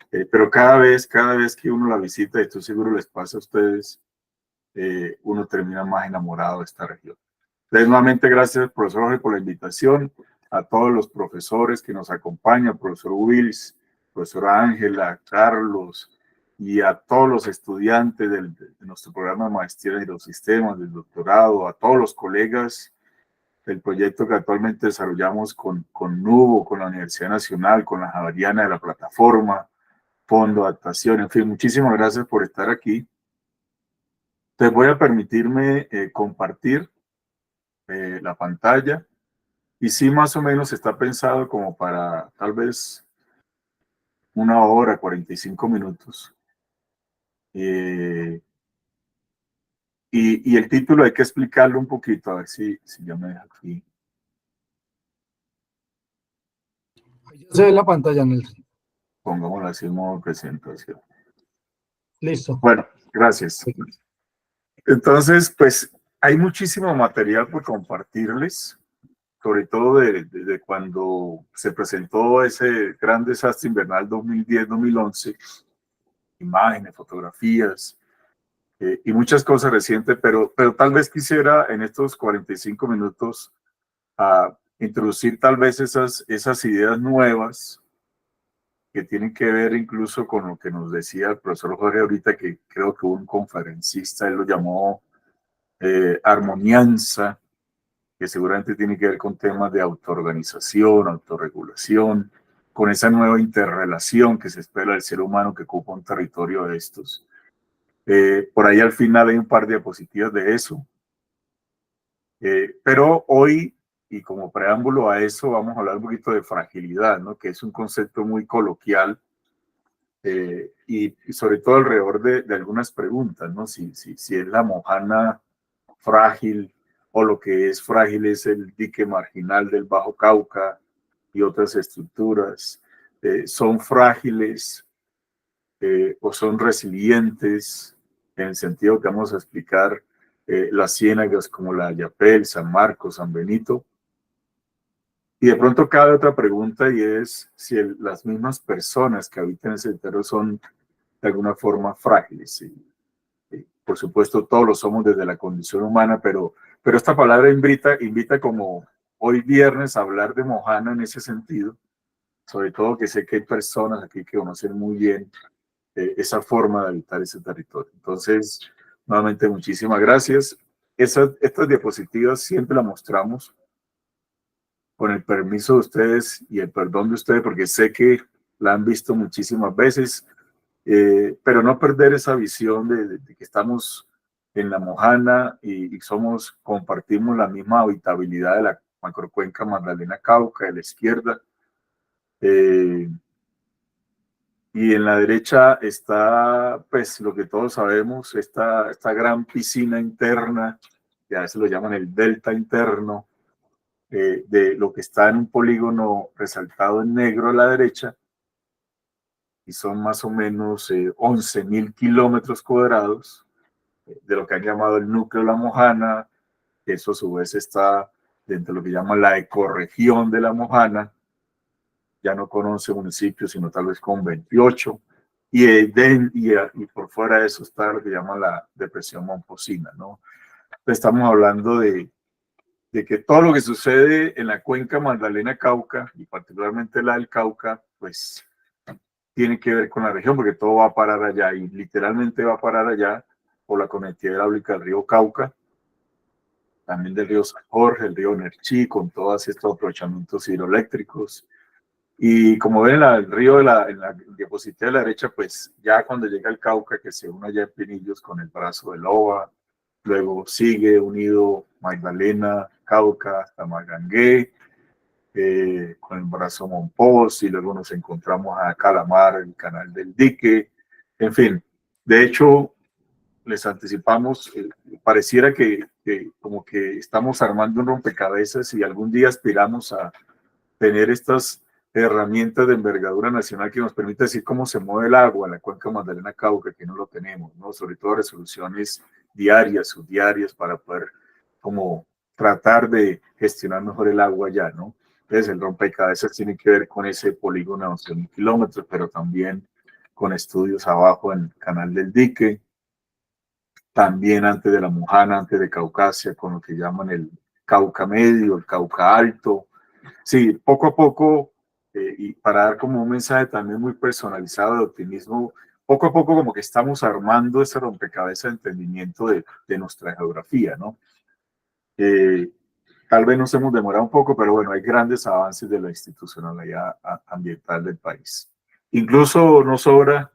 Pero cada vez que uno la visita, y estoy seguro les pasa a ustedes, uno termina más enamorado de esta región. Entonces, nuevamente, gracias, profesor Jorge, por la invitación, a todos los profesores que nos acompañan, profesor Wills, profesora Ángela, Carlos, y a todos los estudiantes de nuestro programa de maestría en los sistemas, del doctorado, a todos los colegas del proyecto que actualmente desarrollamos con NUBO, con la Universidad Nacional, con la Javeriana de la plataforma, Fondo de Adaptación, en fin, muchísimas gracias por estar aquí. Entonces voy a permitirme compartir la pantalla. Y sí, más o menos está pensado como para tal vez 1 hora, 45 minutos. Y el título hay que explicarlo un poquito, a ver si ya me deja aquí. Ya se ve la pantalla, Nelson. Pongámoslo así en modo presentación. Listo. Bueno, gracias. Entonces, pues hay muchísimo material por compartirles, sobre todo desde cuando se presentó ese gran desastre invernal 2010-2011, imágenes, fotografías, y muchas cosas recientes, pero tal vez quisiera en estos 45 minutos introducir tal vez esas ideas nuevas que tienen que ver incluso con lo que nos decía el profesor Jorge ahorita, que creo que un conferencista, él lo llamó armonianza, que seguramente tiene que ver con temas de autoorganización, autorregulación, con esa nueva interrelación que se espera del ser humano que ocupa un territorio de estos. Por ahí al final hay un par de diapositivas de eso. Pero hoy, y como preámbulo a eso, vamos a hablar un poquito de fragilidad, ¿no? Que es un concepto muy coloquial y sobre todo alrededor de algunas preguntas, ¿no? Si es la Mojana frágil o lo que es frágil es el dique marginal del Bajo Cauca y otras estructuras. Son frágiles o son resilientes en el sentido que vamos a explicar las ciénagas como la Yapel, San Marcos, San Benito. Y de pronto cabe otra pregunta y es si las mismas personas que habitan ese territorio son de alguna forma frágiles. Y por supuesto todos lo somos desde la condición humana, pero esta palabra invita como hoy viernes a hablar de Mojana en ese sentido, sobre todo que sé que hay personas aquí que conocen muy bien esa forma de habitar ese territorio. Entonces, nuevamente, muchísimas gracias. Estas diapositivas siempre las mostramos con el permiso de ustedes y el perdón de ustedes, porque sé que la han visto muchísimas veces, pero no perder esa visión de que estamos en la Mojana y compartimos la misma habitabilidad de la macrocuenca Magdalena-Cauca, de la izquierda. Y en la derecha está, pues, lo que todos sabemos, esta gran piscina interna, que a veces lo llaman el delta interno, de lo que está en un polígono resaltado en negro a la derecha, y son más o menos 11.000 kilómetros cuadrados de lo que han llamado el núcleo de La Mojana, que eso a su vez está dentro de lo que llaman la ecorregión de La Mojana, ya no con 11 municipios, sino tal vez con 28, y por fuera de eso está lo que llaman la depresión Momposina, ¿no? Estamos hablando de que todo lo que sucede en la cuenca Magdalena-Cauca, y particularmente la del Cauca, pues tiene que ver con la región, porque todo va a parar allá, y literalmente va a parar allá por la conectividad hidráulica del río Cauca, también del río San Jorge, el río Nerchí, con todos estos aprovechamientos hidroeléctricos. Y como ven, el río en la diapositiva de la derecha, pues ya cuando llega el Cauca, que se une allá en Pinillos con el brazo de Loba, luego sigue unido Magdalena, Cauca, hasta Magangué, con el brazo Monpós, y luego nos encontramos a Calamar, el canal del Dique, en fin. De hecho, les anticipamos, pareciera que como que estamos armando un rompecabezas y algún día aspiramos a tener estas herramientas de envergadura nacional que nos permite decir cómo se mueve el agua en la cuenca Magdalena Cauca, que no lo tenemos, ¿no? Sobre todo resoluciones diarias, subdiarias, para poder como tratar de gestionar mejor el agua allá, ¿no? Entonces el rompecabezas tiene que ver con ese polígono de 11.000 kilómetros, pero también con estudios abajo en el Canal del Dique, también antes de la Mojana, antes de Caucasia, con lo que llaman el Cauca Medio, el Cauca Alto. Sí, poco a poco, y para dar como un mensaje también muy personalizado de optimismo, poco a poco como que estamos armando ese rompecabezas de entendimiento de nuestra geografía, ¿no? Tal vez nos hemos demorado un poco, pero bueno, hay grandes avances de la institucionalidad ambiental del país. Incluso no sobra,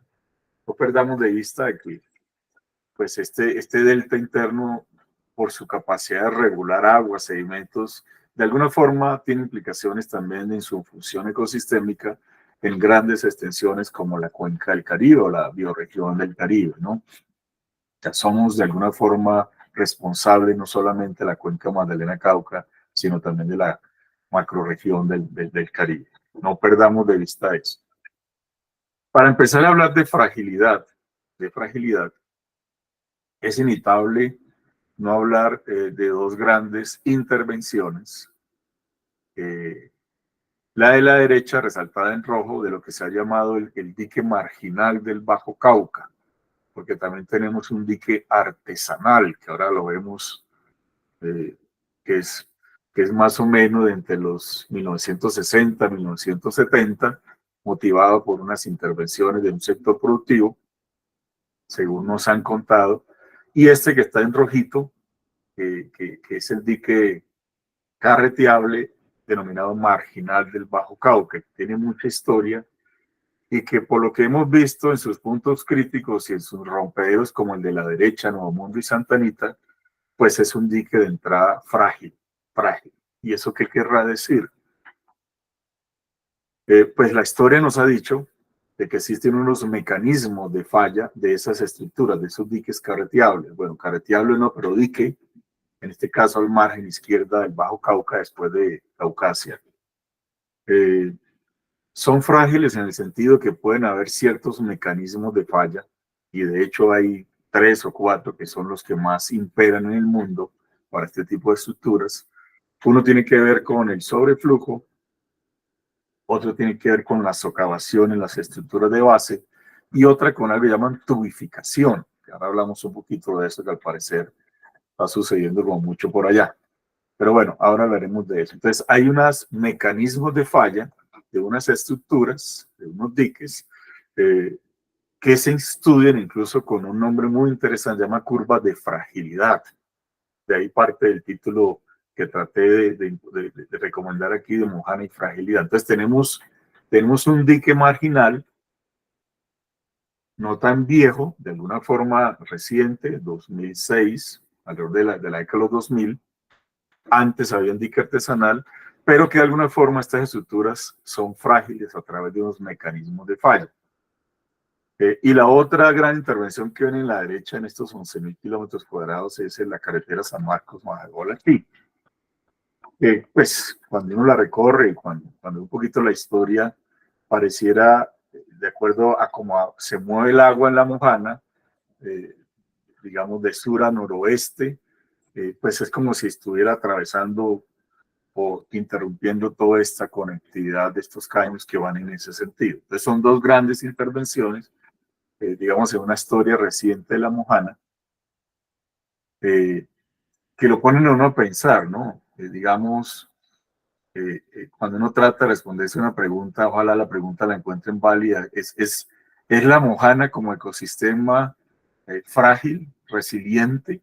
no perdamos de vista de que pues este delta interno, por su capacidad de regular aguas, sedimentos, de alguna forma tiene implicaciones también en su función ecosistémica en grandes extensiones como la cuenca del Caribe o la bioregión del Caribe, ¿no? Ya somos de alguna forma responsables no solamente de la cuenca Magdalena-Cauca, sino también de la macrorregión del Caribe. No perdamos de vista eso. Para empezar a hablar de fragilidad, es inevitable no hablar de dos grandes intervenciones. La de la derecha, resaltada en rojo, de lo que se ha llamado el dique marginal del Bajo Cauca, porque también tenemos un dique artesanal, que ahora lo vemos, eh, que, es, que es más o menos de entre los 1960 y 1970, motivado por unas intervenciones de un sector productivo, según nos han contado, y este que está en rojito, que es el dique carreteable denominado marginal del Bajo Cauca, que tiene mucha historia y que por lo que hemos visto en sus puntos críticos y en sus rompederos como el de la derecha, Nuevo Mundo y Santa Anita, pues es un dique de entrada frágil, frágil. ¿Y eso qué querrá decir? Pues la historia nos ha dicho de que existen unos mecanismos de falla de esas estructuras, de esos diques carreteables. Bueno, carreteable no, pero dique, en este caso al margen izquierda del Bajo Cauca, después de Caucasia. Son frágiles en el sentido que pueden haber ciertos mecanismos de falla, y de hecho hay 3 o 4 que son los que más imperan en el mundo para este tipo de estructuras. Uno tiene que ver con el sobreflujo, otro tiene que ver con la socavación en las estructuras de base, y otra con algo que llaman tubificación, que ahora hablamos un poquito de eso, que al parecer está sucediendo como mucho por allá. Pero bueno, ahora hablaremos de eso. Entonces, hay unos mecanismos de falla de unas estructuras, de unos diques, que se estudian incluso con un nombre muy interesante, se llama curva de fragilidad. De ahí parte del título que traté de recomendar aquí de Mojana y fragilidad. Entonces, tenemos un dique marginal, no tan viejo, de alguna forma reciente, 2006, alrededor de la década de los 2000. Antes había un dique artesanal, pero que de alguna forma estas estructuras son frágiles a través de unos mecanismos de falla. Y la otra gran intervención que viene en la derecha en estos 11.000 kilómetros cuadrados es en la carretera San Marcos-Majagol aquí. Pues cuando uno la recorre y cuando un poquito la historia pareciera, de acuerdo a cómo se mueve el agua en la Mojana, digamos de sur a noroeste, pues es como si estuviera atravesando o interrumpiendo toda esta conectividad de estos caños que van en ese sentido. Entonces son dos grandes intervenciones, digamos en una historia reciente de la Mojana, que lo ponen a uno a pensar, ¿no? Digamos, cuando uno trata de responderse una pregunta, ojalá la pregunta la encuentren válida, es la Mojana como ecosistema frágil, resiliente,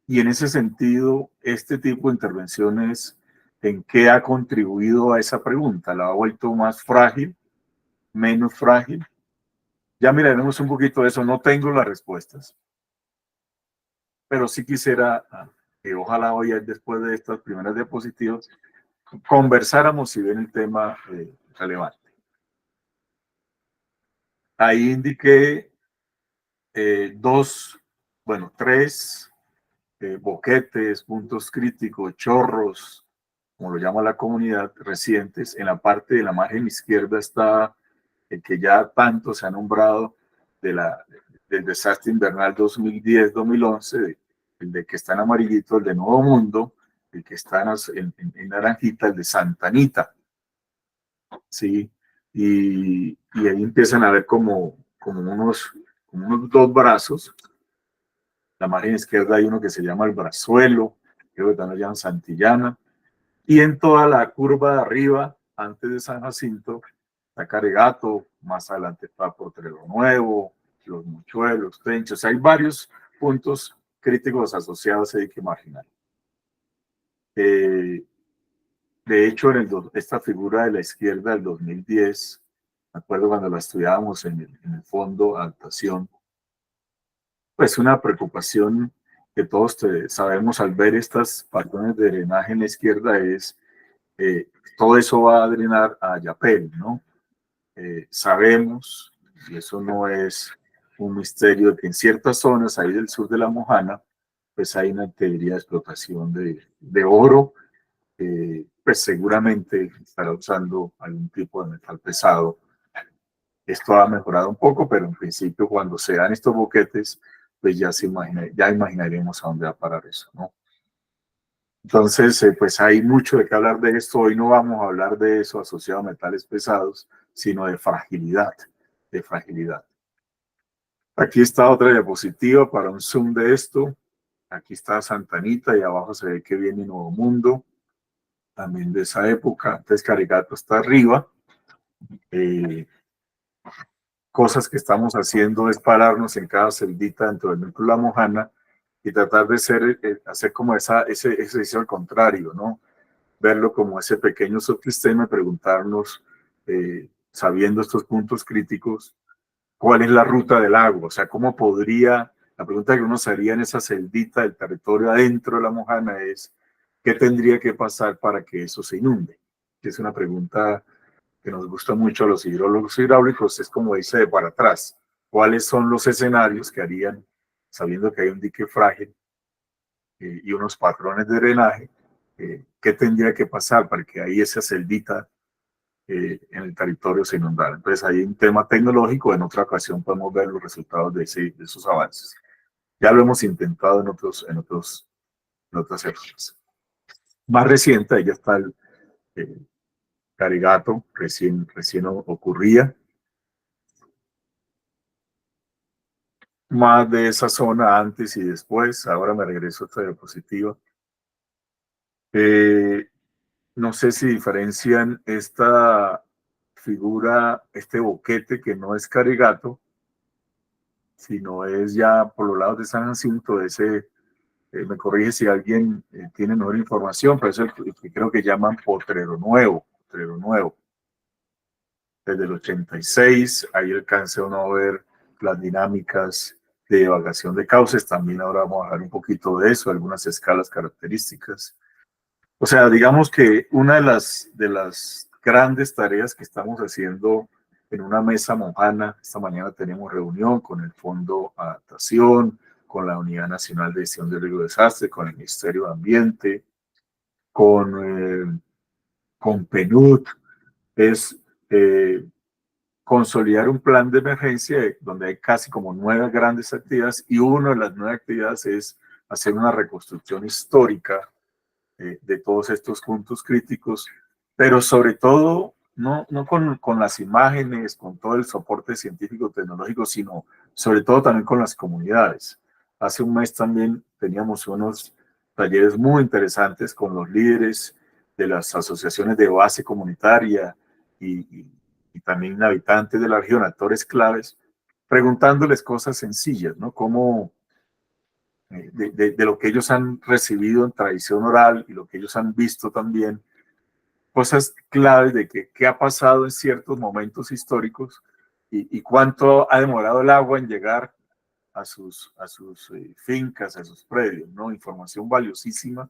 y en ese sentido, este tipo de intervenciones, ¿en qué ha contribuido a esa pregunta? ¿La ha vuelto más frágil, menos frágil? Ya miraremos un poquito de eso, no tengo las respuestas, pero sí quisiera que ojalá hoy, después de estas primeras diapositivas, conversáramos si ven el tema relevante. Ahí indiqué tres boquetes, puntos críticos, chorros, como lo llama la comunidad, recientes. En la parte de la margen izquierda está el que ya tanto se ha nombrado del desastre invernal 2010-2011, el de que está en amarillito, el de Nuevo Mundo, el que está en naranjita, el de Santa Anita. ¿Sí? y ahí empiezan a ver como unos dos brazos. La margen izquierda hay uno que se llama el Brazuelo, creo que también lo llaman Santillana, y en toda la curva de arriba, antes de San Jacinto, está Caregato, más adelante está Potrero Nuevo, Los Mochuelos, Tenchos, hay varios puntos críticos asociados a dique marginal. De hecho, esta figura de la izquierda del 2010, me acuerdo cuando la estudiábamos en el fondo adaptación, pues una preocupación que todos sabemos al ver estas patrones de drenaje en la izquierda es todo eso va a drenar a Yapel, ¿no? Sabemos, y eso no es un misterio, de que en ciertas zonas ahí del sur de la Mojana, pues hay una teoría de explotación de oro, pues seguramente estará usando algún tipo de metal pesado. Esto ha mejorado un poco, pero en principio cuando se dan estos boquetes, pues ya imaginaremos a dónde va a parar eso, ¿no? Entonces, pues hay mucho de qué hablar de esto. Hoy no vamos a hablar de eso asociado a metales pesados, sino de fragilidad, de fragilidad. Aquí está otra diapositiva para un zoom de esto. Aquí está Santa Anita y abajo se ve que viene Nuevo Mundo, también de esa época. Antes Carigato está arriba. Cosas que estamos haciendo es pararnos en cada celdita dentro del núcleo de la Mojana y tratar de hacer como ese ejercicio al contrario, ¿no? Verlo como ese pequeño subsistema y preguntarnos, sabiendo estos puntos críticos, cuál es la ruta del agua, o sea, cómo podría, la pregunta que uno se haría en esa celdita del territorio adentro de la Mojana es, ¿qué tendría que pasar para que eso se inunde? Que es una pregunta que nos gusta mucho a los hidrólogos hidráulicos, es como dice de para atrás, ¿cuáles son los escenarios que harían, sabiendo que hay un dique frágil y unos patrones de drenaje, qué tendría que pasar para que ahí esa celdita en el territorio se inundara? Entonces hay un tema tecnológico, en otra ocasión podemos ver los resultados de esos avances. Ya lo hemos intentado en otras épocas. Más reciente, ahí ya está el Carigato, recién ocurría. Más de esa zona antes y después. Ahora me regreso a esta diapositiva. No sé si diferencian esta figura, este boquete que no es Carigato, sino es ya por los lados de San Jacinto, me corrige si alguien tiene mejor información, pero es el que creo que llaman Potrero Nuevo. Desde el 86, ahí alcancé uno a ver las dinámicas de divagación de cauces, también ahora vamos a hablar un poquito de eso, algunas escalas características. O sea, digamos que una de las grandes tareas que estamos haciendo en una mesa mojana, esta mañana tenemos reunión con el Fondo Adaptación, con la Unidad Nacional de Gestión de Riesgo de Desastre, con el Ministerio de Ambiente, con PNUD, es consolidar un plan de emergencia donde hay casi como 9 grandes actividades y una de las 9 actividades es hacer una reconstrucción histórica de todos estos puntos críticos, pero sobre todo no con las imágenes, con todo el soporte científico tecnológico, sino sobre todo también con las comunidades. Hace un mes también teníamos unos talleres muy interesantes con los líderes de las asociaciones de base comunitaria y también habitantes de la región, actores claves, preguntándoles cosas sencillas, ¿no? Cómo de lo que ellos han recibido en tradición oral y lo que ellos han visto también, cosas claves de qué ha pasado en ciertos momentos históricos y cuánto ha demorado el agua en llegar a sus fincas, a sus predios, ¿no? Información valiosísima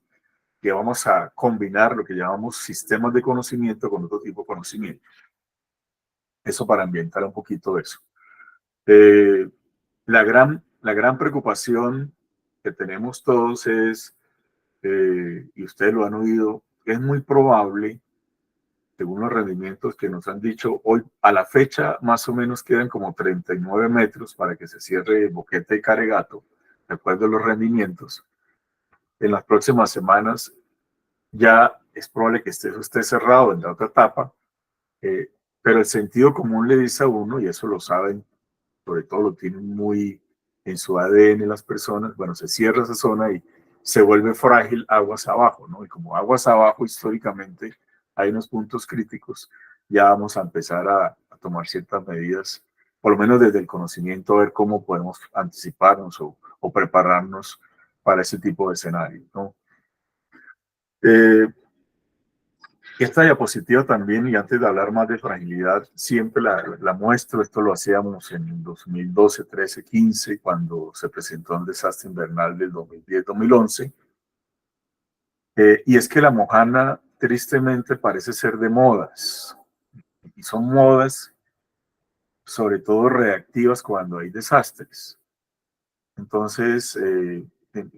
que vamos a combinar lo que llamamos sistemas de conocimiento con otro tipo de conocimiento. Eso para ambientar un poquito eso. La gran preocupación que tenemos todos es, y ustedes lo han oído, es muy probable, según los rendimientos que nos han dicho, hoy a la fecha más o menos quedan como 39 metros para que se cierre Boquete y Caregato, de acuerdo a los rendimientos. En las próximas semanas ya es probable que eso esté cerrado en la otra etapa, pero el sentido común le dice a uno, y eso lo saben, sobre todo lo tienen muy en su ADN las personas, bueno, se cierra esa zona y se vuelve frágil aguas abajo, ¿no? Y como aguas abajo históricamente hay unos puntos críticos, ya vamos a empezar a tomar ciertas medidas, por lo menos desde el conocimiento, a ver cómo podemos anticiparnos o prepararnos para ese tipo de escenario, ¿no? Esta diapositiva también, y antes de hablar más de fragilidad, siempre la muestro. Esto lo hacíamos en 2012, 13, 15, cuando se presentó el desastre invernal del 2010-2011. Y es que la mojana, tristemente, parece ser de modas. Y son modas, sobre todo reactivas cuando hay desastres. Entonces,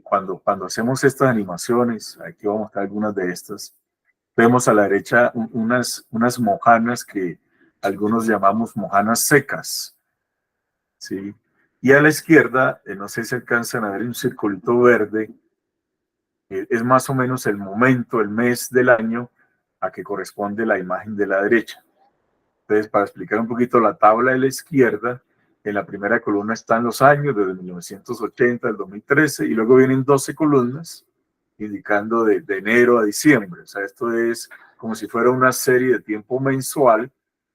cuando hacemos estas animaciones, aquí vamos a mostrar algunas de estas. Vemos a la derecha unas mojanas que algunos llamamos mojanas secas, ¿sí? Y a la izquierda, no sé si alcanzan a ver un circulito verde, es más o menos el momento, el mes del año a que corresponde la imagen de la derecha. Entonces, para explicar un poquito la tabla de la izquierda, en la primera columna están los años desde 1980 al 2013 y luego vienen 12 columnas indicando de enero a diciembre. O sea, esto es como si fuera una serie de tiempo mensual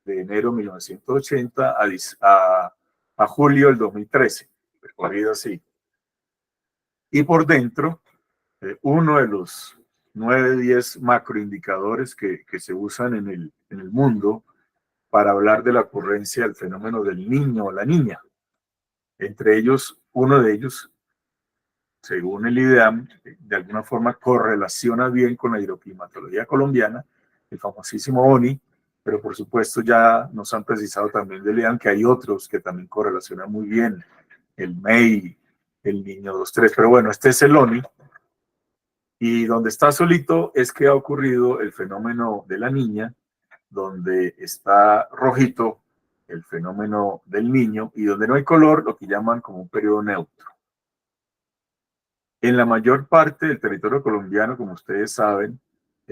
de enero de 1980 a julio del 2013, recorrido así. Y por dentro, uno de los 9, 10 macroindicadores que se usan en el mundo para hablar de la ocurrencia del fenómeno del niño o la niña. Entre ellos, uno de ellos, según el IDEAM, de alguna forma correlaciona bien con la hidroclimatología colombiana, el famosísimo ONI, pero por supuesto ya nos han precisado también del IDEAM que hay otros que también correlacionan muy bien, el MEI, el Niño 2.3, pero bueno, este es el ONI, y donde está solito es que ha ocurrido el fenómeno de la niña, donde está rojito el fenómeno del niño, y donde no hay color, lo que llaman como un periodo neutro. En la mayor parte del territorio colombiano, como ustedes saben,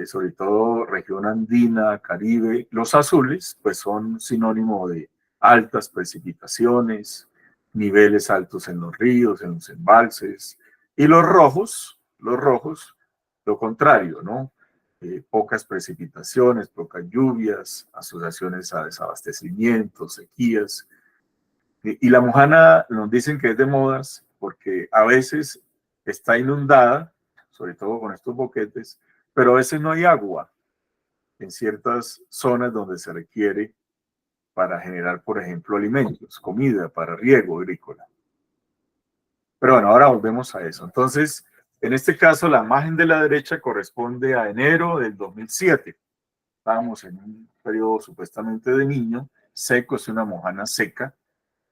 sobre todo región andina, Caribe, los azules pues son sinónimo de altas precipitaciones, niveles altos en los ríos, en los embalses, y los rojos, lo contrario, ¿no? Pocas precipitaciones, pocas lluvias, asociaciones a desabastecimientos, sequías. Y la mojana nos dicen que es de modas porque a veces está inundada, sobre todo con estos boquetes, pero a veces no hay agua en ciertas zonas donde se requiere para generar, por ejemplo, alimentos, comida, para riego agrícola. Pero bueno, ahora volvemos a eso. Entonces, en este caso, la imagen de la derecha corresponde a enero del 2007. Estábamos en un periodo supuestamente de niño, seco, es una mojana seca,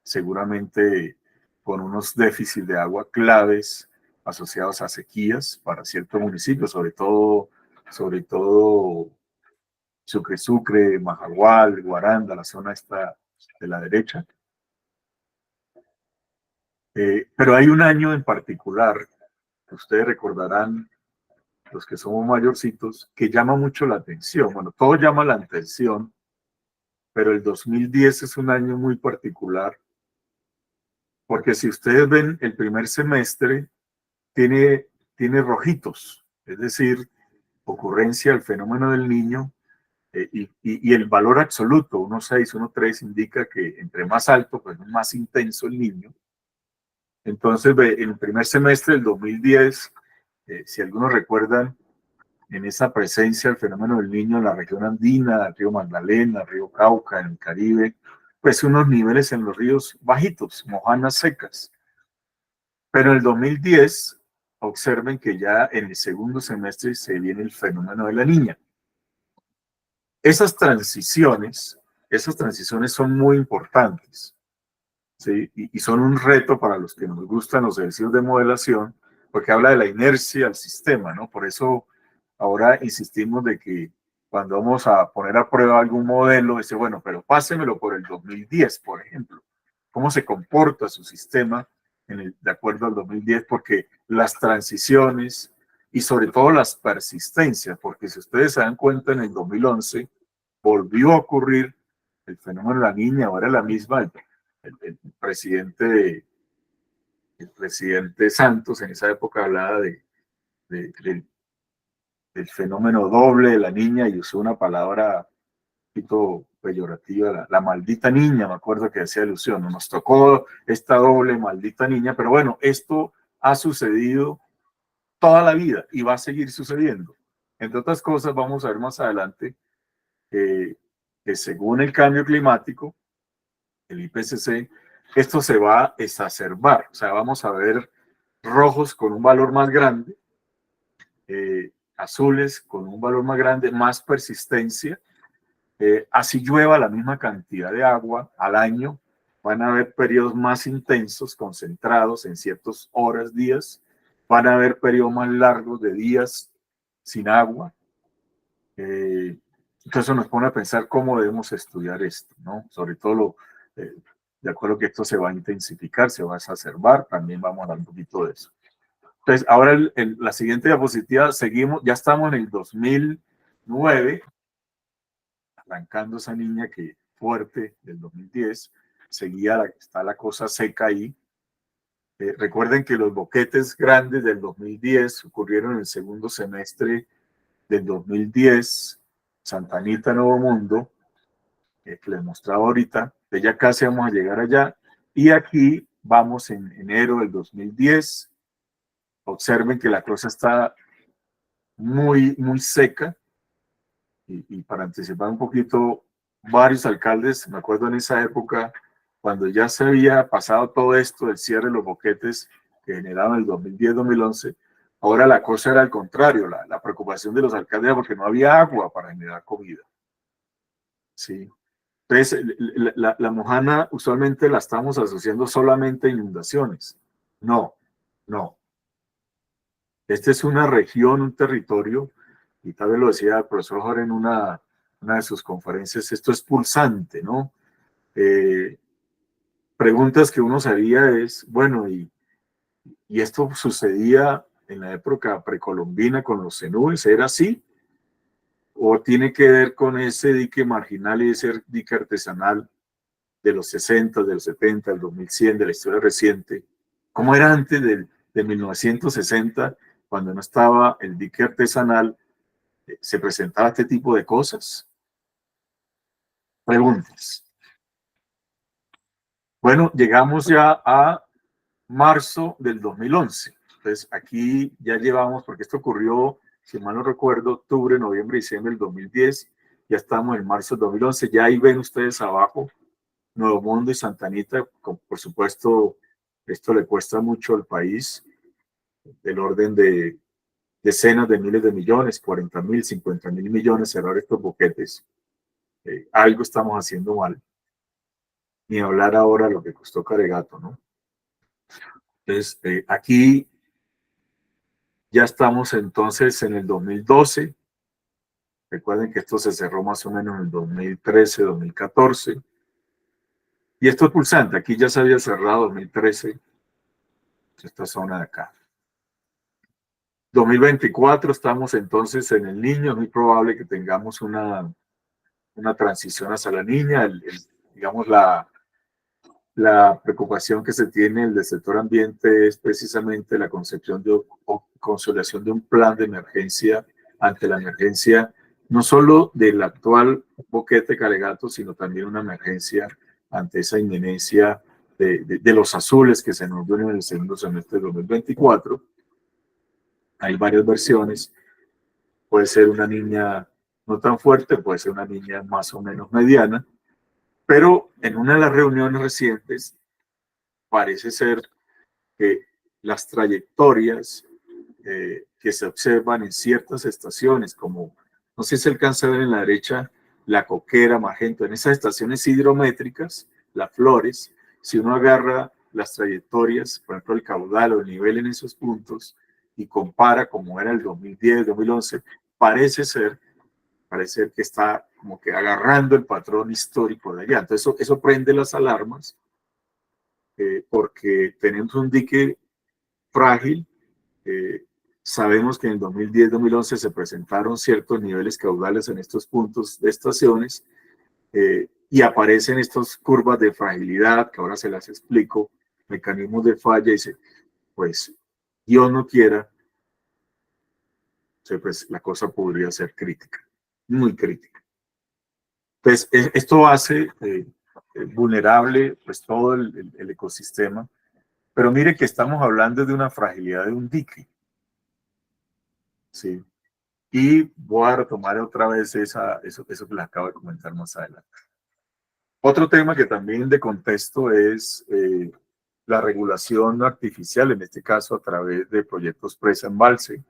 seguramente con unos déficits de agua claves asociados a sequías para ciertos municipios, sobre todo Sucre, Majagual, Guaranda, la zona esta de la derecha. Pero hay un año en particular, que ustedes recordarán, los que somos mayorcitos, que llama mucho la atención. Bueno, todo llama la atención, pero el 2010 es un año muy particular, porque si ustedes ven el primer semestre, tiene rojitos, es decir, ocurrencia del fenómeno del niño, y el valor absoluto, 1.6, 1.3, indica que entre más alto, pues más intenso el niño. Entonces, en el primer semestre del 2010, si algunos recuerdan, en esa presencia del fenómeno del niño en la región andina, el río Magdalena, el río Cauca, en el Caribe, pues unos niveles en los ríos bajitos, mojanas secas. Pero en el 2010, observen que ya en el segundo semestre se viene el fenómeno de la niña. Esas transiciones son muy importantes, ¿sí? Y son un reto para los que nos gustan los ejercicios de modelación, porque habla de la inercia del sistema, ¿no? Por eso ahora insistimos de que cuando vamos a poner a prueba algún modelo, dice, bueno, pero pásemelo por el 2010, por ejemplo. ¿Cómo se comporta su sistema de acuerdo al 2010? Porque las transiciones y sobre todo las persistencias, porque si ustedes se dan cuenta, en el 2011 volvió a ocurrir el fenómeno de la niña, ahora la misma, el presidente Santos en esa época hablaba de, del fenómeno doble de la niña y usó una palabra un poquito peyorativa, la maldita niña, me acuerdo que hacía alusión, ¿no? Nos tocó esta doble maldita niña, pero bueno, esto ha sucedido toda la vida y va a seguir sucediendo. Entre otras cosas, vamos a ver más adelante que según el cambio climático, el IPCC, esto se va a exacerbar, o sea, vamos a ver rojos con un valor más grande, azules con un valor más grande, más persistencia, así llueva la misma cantidad de agua al año, van a haber periodos más intensos, concentrados en ciertas horas, días, van a haber periodos más largos de días sin agua. Entonces nos pone a pensar cómo debemos estudiar esto, ¿no? Sobre todo de acuerdo que esto se va a intensificar, se va a exacerbar, también vamos a hablar un poquito de eso. Entonces, ahora la siguiente diapositiva, seguimos, ya estamos en el 2009, arrancando esa niña que fuerte del 2010, está la cosa seca ahí. Recuerden que los boquetes grandes del 2010 ocurrieron en el segundo semestre del 2010, Santa Anita, Nuevo Mundo, que les mostraba ahorita, de ya casi vamos a llegar allá, y aquí vamos en enero del 2010, observen que la cosa está muy, muy seca, y para anticipar un poquito, varios alcaldes, me acuerdo en esa época, cuando ya se había pasado todo esto del cierre de los boquetes que generaban el 2010-2011, ahora la cosa era al contrario, la preocupación de los alcaldes era porque no había agua para generar comida. Sí. Entonces, la Mojana usualmente la estamos asociando solamente a inundaciones. No, no. Esta es una región, un territorio, y tal vez lo decía el profesor Jorge en una de sus conferencias, esto es pulsante, ¿no? Preguntas que uno se haría es, bueno, ¿y esto sucedía en la época precolombina con los cenúes? ¿Era así? ¿O tiene que ver con ese dique marginal y ese dique artesanal de los 60, de los 70, del 2100, de la historia reciente? ¿Cómo era antes de 1960, cuando no estaba el dique artesanal? ¿Se presentaba este tipo de cosas? Preguntas. Bueno, llegamos ya a marzo del 2011. Entonces, aquí ya llevamos, porque esto ocurrió, si mal no recuerdo, octubre, noviembre, diciembre del 2010. Ya estamos en marzo del 2011. Ya ahí ven ustedes abajo Nuevo Mundo y Santa Anita. Por supuesto, esto le cuesta mucho al país, del orden de decenas de miles de millones, 40.000, 50.000 millones, cerrar estos boquetes. Algo estamos haciendo mal. Ni hablar ahora lo que costó Caregato, ¿no? Entonces, aquí ya estamos entonces en el 2012. Recuerden que esto se cerró más o menos en el 2013, 2014. Y esto es pulsante. Aquí ya se había cerrado 2013, esta zona de acá. 2024 estamos entonces en el niño. Es muy probable que tengamos una transición hacia la niña. Digamos, la preocupación que se tiene del sector ambiente es precisamente la concepción o consolidación de un plan de emergencia ante la emergencia, no solo del actual boquete Caregato, sino también una emergencia ante esa inminencia de los azules que se nos vienen en el segundo semestre de 2024. Hay varias versiones. Puede ser una niña no tan fuerte, puede ser una niña más o menos mediana, pero en una de las reuniones recientes parece ser que las trayectorias que se observan en ciertas estaciones, como no sé si se alcanza a ver en la derecha, La Coquera, Magento, en esas estaciones hidrométricas, las flores, si uno agarra las trayectorias, por ejemplo el caudal o el nivel en esos puntos, y compara como era el 2010, 2011, parece ser que está como que agarrando el patrón histórico de allá. Entonces eso prende las alarmas, porque tenemos un dique frágil. Sabemos que en el 2010-2011 se presentaron ciertos niveles caudales en estos puntos de estaciones, y aparecen estas curvas de fragilidad, que ahora se las explico, mecanismos de falla, y dice, pues Dios no quiera, pues la cosa podría ser crítica, muy crítica. Pues esto hace vulnerable pues todo el ecosistema, pero mire que estamos hablando de una fragilidad de un dique, ¿sí? Y voy a retomar otra vez eso que les acabo de comentar más adelante. Otro tema que también de contexto es la regulación artificial, en este caso a través de proyectos presa-embalse.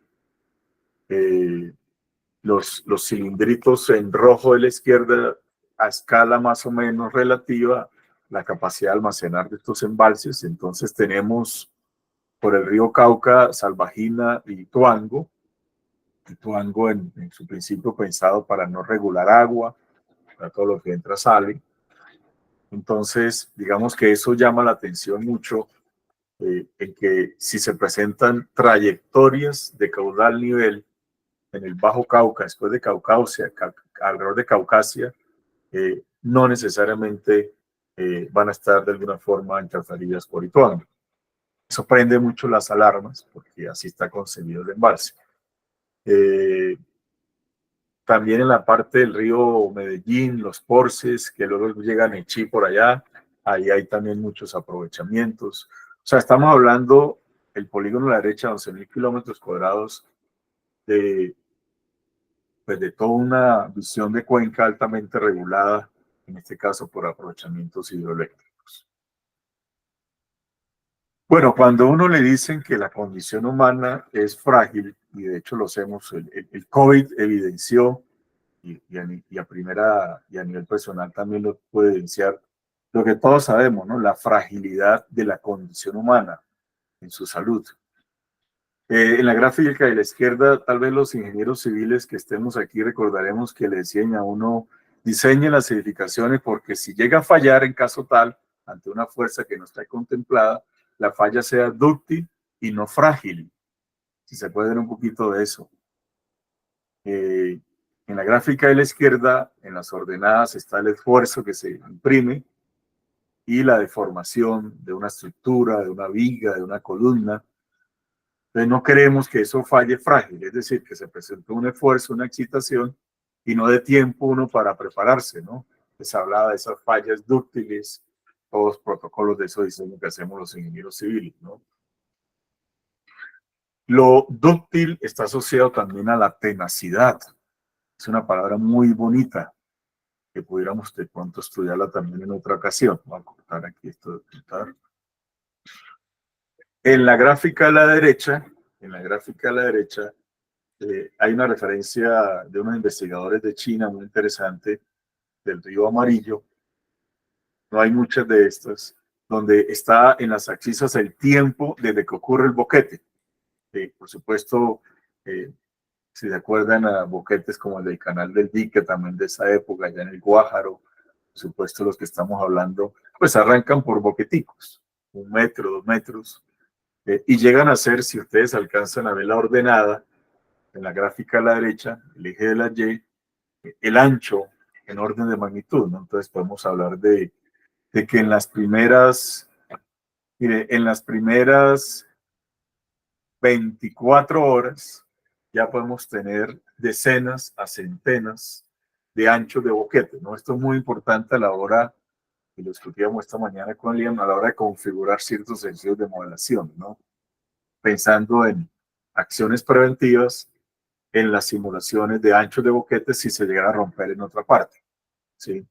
Los cilindritos en rojo de la izquierda, a escala más o menos relativa, la capacidad de almacenar de estos embalses. Entonces tenemos por el río Cauca, Salvajina y Tuango en su principio pensado para no regular agua, para todo lo que entra sale. Entonces, digamos que eso llama la atención mucho en que si se presentan trayectorias de caudal nivel en el Bajo Cauca, después de Caucasia, alrededor de Caucasia, no necesariamente van a estar de alguna forma interferidas por Ituango. Eso prende mucho las alarmas porque así está concebido el embalse. También en la parte del río Medellín, los Porces, que luego llegan a Echí por allá, ahí hay también muchos aprovechamientos. O sea, estamos hablando, el polígono a la derecha, 11.000 kilómetros cuadrados pues de toda una visión de cuenca altamente regulada, en este caso por aprovechamientos hidroeléctricos. Bueno, cuando uno le dicen que la condición humana es frágil, y de hecho lo hacemos, el COVID evidenció, y a nivel personal también lo puede evidenciar, lo que todos sabemos, ¿no? La fragilidad de la condición humana en su salud. En la gráfica de la izquierda, tal vez los ingenieros civiles que estemos aquí recordaremos que le decían a uno, diseñen las edificaciones porque si llega a fallar en caso tal, ante una fuerza que no está contemplada, la falla sea dúctil y no frágil. Si se puede ver un poquito de eso. En la gráfica de la izquierda, en las ordenadas, está el esfuerzo que se imprime y la deformación de una estructura, de una viga, de una columna. Entonces no queremos que eso falle frágil, es decir, que se presentó un esfuerzo, una excitación y no dé tiempo uno para prepararse, ¿no? Se hablaba de esas fallas dúctiles, todos los protocolos de eso diseño que hacemos los ingenieros civiles, ¿no? Lo dúctil está asociado también a la tenacidad. Es una palabra muy bonita que pudiéramos de pronto estudiarla también en otra ocasión. Voy a cortar aquí esto de pintar. En la gráfica a la derecha, hay una referencia de unos investigadores de China muy interesante del río Amarillo. No hay muchas de estas, donde está en las axisas el tiempo desde que ocurre el boquete. Por supuesto, si se acuerdan a boquetes como el del Canal del Dique, también de esa época, allá en el Guájaro, por supuesto los que estamos hablando, pues arrancan por boqueticos, 1 metro, 2 metros, y llegan a ser, si ustedes alcanzan a ver la ordenada, en la gráfica a la derecha, el eje de la Y, el ancho en orden de magnitud, ¿no? Entonces podemos hablar de que en las primeras, mire, en las primeras 24 horas ya podemos tener decenas a centenas de anchos de boquete, ¿no? Esto es muy importante a la hora, y lo discutíamos esta mañana con Liam, a la hora de configurar ciertos ejercicios de modelación, ¿no? Pensando en acciones preventivas, en las simulaciones de anchos de boquete si se llegara a romper en otra parte, ¿sí?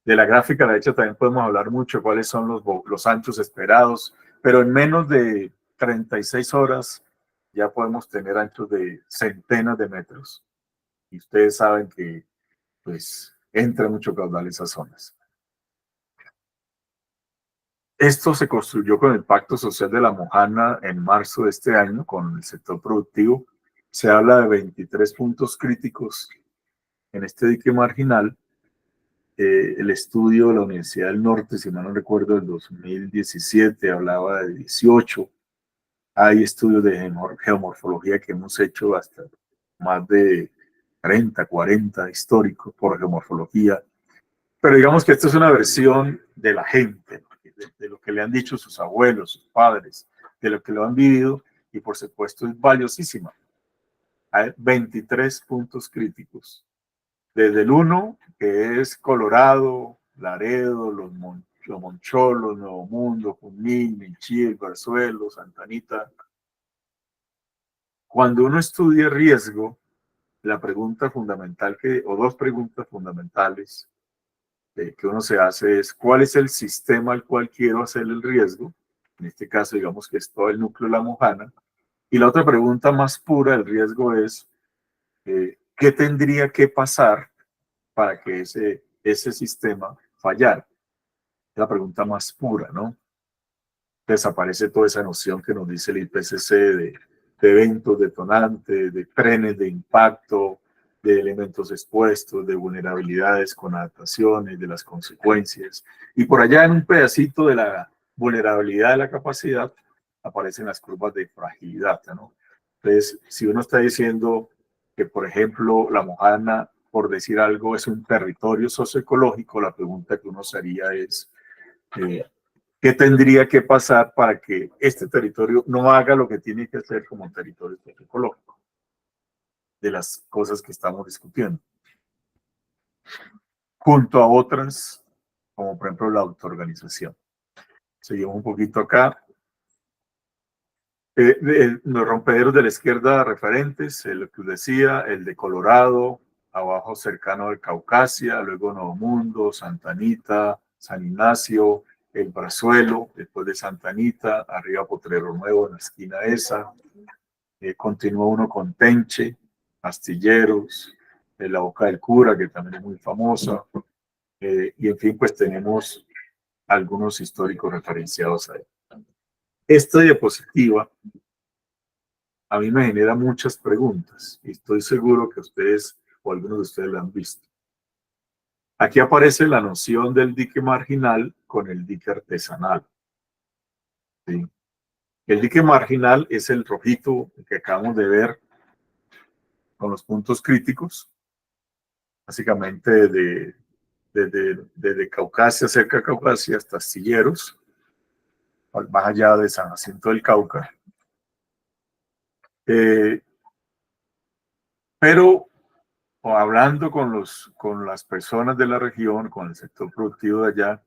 De la gráfica a la derecha también podemos hablar mucho de cuáles son los anchos esperados, pero en menos de 36 horas ya podemos tener anchos de centenas de metros. Y ustedes saben que pues entra mucho caudal en esas zonas. Esto se construyó con el Pacto Social de la Mojana en marzo de este año con el sector productivo. Se habla de 23 puntos críticos en este dique marginal. El estudio de la Universidad del Norte, si mal no recuerdo, del 2017, hablaba de 18. Hay estudios de geomorfología que hemos hecho hasta más de 30, 40 históricos por geomorfología. Pero digamos que esto es una versión de la gente, de lo que le han dicho sus abuelos, sus padres, de lo que lo han vivido, y por supuesto es valiosísima. Hay 23 puntos críticos. Desde el 1, que es Colorado, Laredo, los Moncholos, Nuevo Mundo, Junín, Minchil, Barzuelo, Santa Anita. Cuando uno estudia riesgo, la pregunta fundamental o dos preguntas fundamentales que uno se hace es ¿cuál es el sistema al cual quiero hacer el riesgo? En este caso, digamos que es todo el núcleo de la Mojana. Y la otra pregunta más pura del riesgo es ¿qué tendría que pasar para que ese sistema fallara? Es la pregunta más pura, ¿no? Desaparece toda esa noción que nos dice el IPCC de eventos detonantes, de trenes de impacto, de elementos expuestos, de vulnerabilidades con adaptaciones, de las consecuencias. Y por allá en un pedacito de la vulnerabilidad de la capacidad aparecen las curvas de fragilidad, ¿no? Entonces, si uno está diciendo que, por ejemplo, la Mojana, por decir algo, es un territorio socioecológico, la pregunta que uno se haría es ¿qué tendría que pasar para que este territorio no haga lo que tiene que hacer como un territorio socioecológico? De las cosas que estamos discutiendo. Junto a otras, como por ejemplo la autoorganización. Seguimos un poquito acá. Los rompederos de la izquierda referentes, lo que decía, el de Colorado, abajo cercano al Caucasia, luego Nuevo Mundo, Santa Anita, San Ignacio, el Brazuelo, después de Santa Anita, arriba Potrero Nuevo en la esquina esa, continúa uno con Tenche, Astilleros, la Boca del Cura, que también es muy famosa, y en fin, pues tenemos algunos históricos referenciados ahí. Esta diapositiva a mí me genera muchas preguntas y estoy seguro que ustedes o algunos de ustedes la han visto. Aquí aparece la noción del dique marginal con el dique artesanal. ¿Sí? El dique marginal es el rojito que acabamos de ver con los puntos críticos, básicamente desde Caucasia, cerca de Caucasia, hasta Astilleros, más allá de San Jacinto del Cauca. Pero hablando con las personas de la región, con el sector productivo de allá,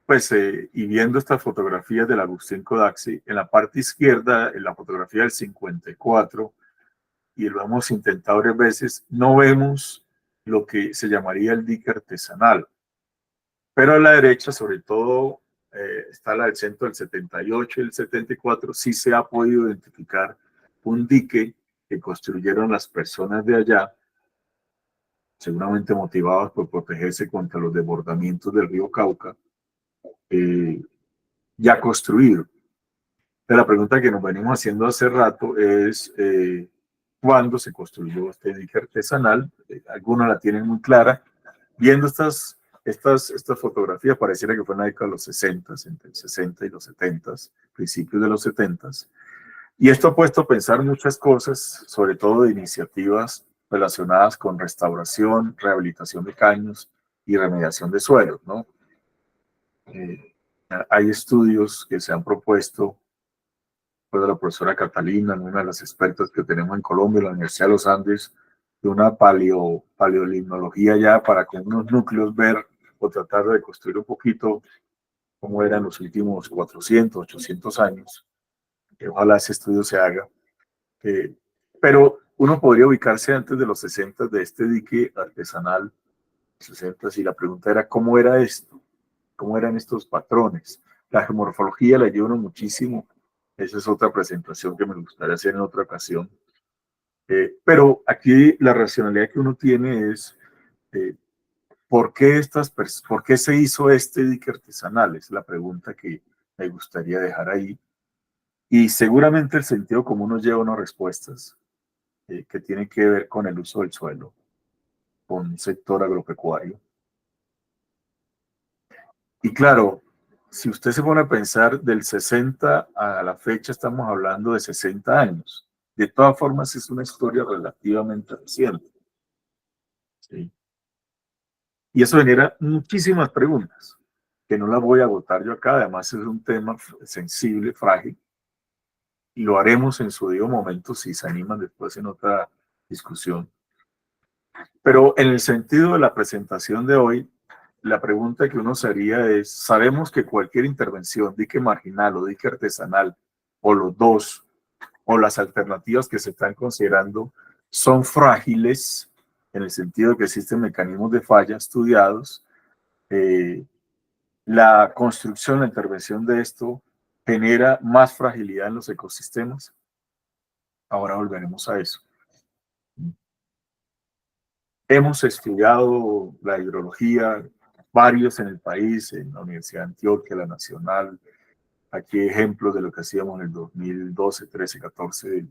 pues, y viendo estas fotografías del Agustín Codazzi, en la parte izquierda, en la fotografía del 54, y lo hemos intentado varias veces, no vemos lo que se llamaría el dique artesanal. Pero a la derecha, sobre todo, está la del centro del 78 y el 74, sí se ha podido identificar un dique que construyeron las personas de allá, seguramente motivados por protegerse contra los desbordamientos del río Cauca, ya construido. Pero la pregunta que nos venimos haciendo hace rato es ¿cuándo se construyó este dique artesanal? Algunos la tienen muy clara. Viendo estas fotografías, pareciera que fue en la década de los 60, entre el 60 y los 70, principios de los 70. Y esto ha puesto a pensar muchas cosas, sobre todo de iniciativas relacionadas con restauración, rehabilitación de caños y remediación de suelos, ¿no? Hay estudios que se han propuesto por la profesora Catalina, una de las expertas que tenemos en Colombia, en la Universidad de los Andes, de una paleolimnología ya para con unos núcleos ver o tratar de construir un poquito cómo eran los últimos 400, 800 años. Ojalá ese estudio se haga. Pero uno podría ubicarse antes de los 60 de este dique artesanal, 60, y la pregunta era ¿cómo era esto? ¿Cómo eran estos patrones? La geomorfología la ayuda muchísimo. Esa es otra presentación que me gustaría hacer en otra ocasión. Pero aquí la racionalidad que uno tiene es ¿por qué se hizo este dique artesanal? Es la pregunta que me gustaría dejar ahí. Y seguramente el sentido común nos lleva a unas respuestas que tienen que ver con el uso del suelo, con un sector agropecuario. Y claro, si usted se pone a pensar del 60 a la fecha, estamos hablando de 60 años. De todas formas, es una historia relativamente reciente. ¿Sí? Y eso genera muchísimas preguntas, que no las voy a agotar yo acá. Además es un tema sensible, frágil, y lo haremos en su debido momento si se animan después en otra discusión. Pero en el sentido de la presentación de hoy, la pregunta que uno se haría es, sabemos que cualquier intervención, dique marginal o dique artesanal, o los dos, o las alternativas que se están considerando, son frágiles en el sentido de que existen mecanismos de falla estudiados. La construcción, la intervención de esto genera más fragilidad en los ecosistemas. Ahora volveremos a eso. Hemos estudiado la hidrología, varios en el país, en la Universidad de Antioquia, la Nacional. Aquí ejemplos de lo que hacíamos en el 2012, 13, 14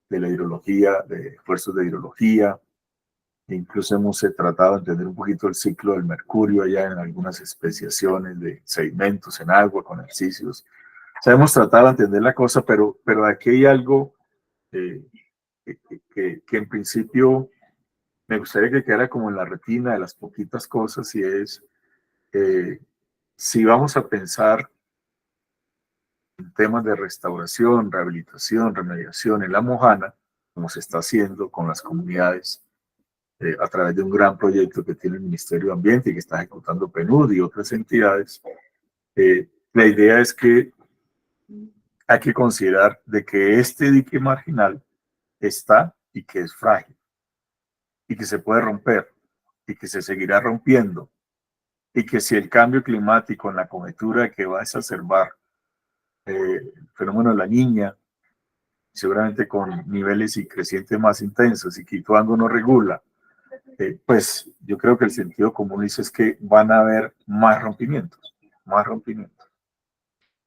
de la hidrología, de esfuerzos de hidrología. Incluso hemos tratado de entender un poquito el ciclo del mercurio allá en algunas especiaciones de sedimentos en agua con ejercicios. O sea, hemos tratado de entender la cosa, pero aquí hay algo que en principio me gustaría que quedara como en la retina de las poquitas cosas, y es si vamos a pensar en temas de restauración, rehabilitación, remediación en La Mojana, como se está haciendo con las comunidades a través de un gran proyecto que tiene el Ministerio de Ambiente y que está ejecutando PNUD y otras entidades, la idea es que hay que considerar de que este dique marginal está y que es frágil y que se puede romper y que se seguirá rompiendo, y que si el cambio climático en la conjetura que va a exacerbar el fenómeno de la Niña, seguramente con niveles y crecientes más intensos, y que Ituango no regula, pues yo creo que el sentido común dice es que van a haber más rompimientos, más rompimientos.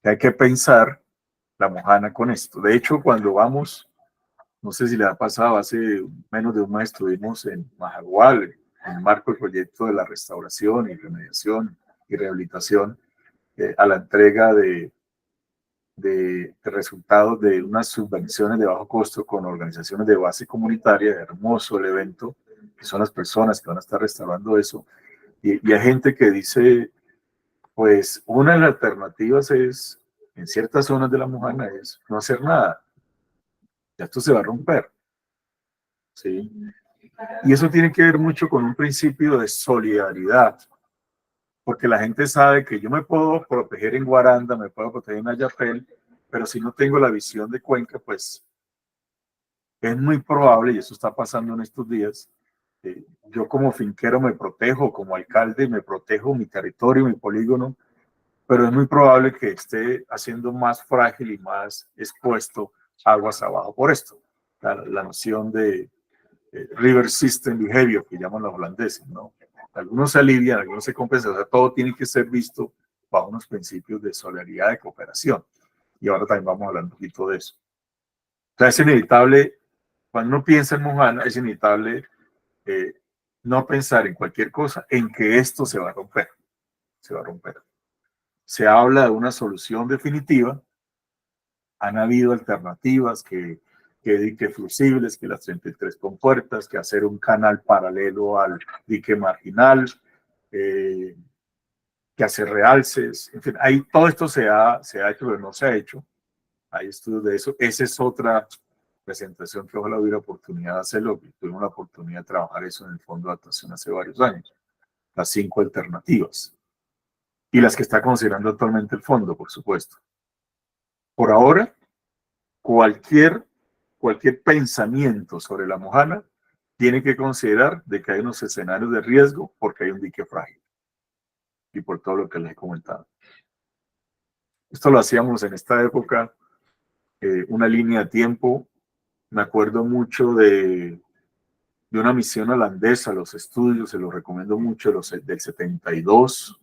Y hay que pensar La Mojana con esto. De hecho, cuando vamos, no sé si le ha pasado, hace menos de un mes estuvimos en Majagual, en el marco del proyecto de la restauración y remediación y rehabilitación, a la entrega de resultados de unas subvenciones de bajo costo con organizaciones de base comunitaria. Hermoso el evento, que son las personas que van a estar restaurando eso. Y hay gente que dice, pues una de las alternativas es, en ciertas zonas de La Mojana, es no hacer nada. Ya esto se va a romper. ¿Sí? Y eso tiene que ver mucho con un principio de solidaridad, porque la gente sabe que yo me puedo proteger en Guaranda, me puedo proteger en Ayapel, pero si no tengo la visión de Cuenca, pues es muy probable, y eso está pasando en estos días, yo como finquero me protejo, como alcalde me protejo mi territorio, mi polígono, pero es muy probable que esté haciendo más frágil y más expuesto aguas abajo por esto. La noción de river system behavior, que llaman los holandeses, ¿no? Algunos se alivian, algunos se compensan, o sea, todo tiene que ser visto bajo unos principios de solidaridad, de cooperación. Y ahora también vamos a hablar un poquito de eso. O sea, es inevitable, cuando uno piensa en Mojana, es inevitable no pensar en cualquier cosa, en que esto se va a romper. Se va a romper. Se habla de una solución definitiva. Han habido alternativas que diques flusibles, que las 33 compuertas, que hacer un canal paralelo al dique marginal, que hacer realces, en fin, ahí todo esto se ha hecho, pero no se ha hecho. Hay estudios de eso. Esa es otra presentación que ojalá hubiera oportunidad de hacerlo. Tuvimos la oportunidad de trabajar eso en el Fondo de Adaptación hace varios años. Las 5 alternativas. Y las que está considerando actualmente el fondo, por supuesto. Por ahora, cualquier pensamiento sobre La Mojana tiene que considerar de que hay unos escenarios de riesgo porque hay un dique frágil. Y por todo lo que les he comentado. Esto lo hacíamos en esta época, una línea de tiempo. Me acuerdo mucho de una misión holandesa, los estudios, se los recomiendo mucho, del 72,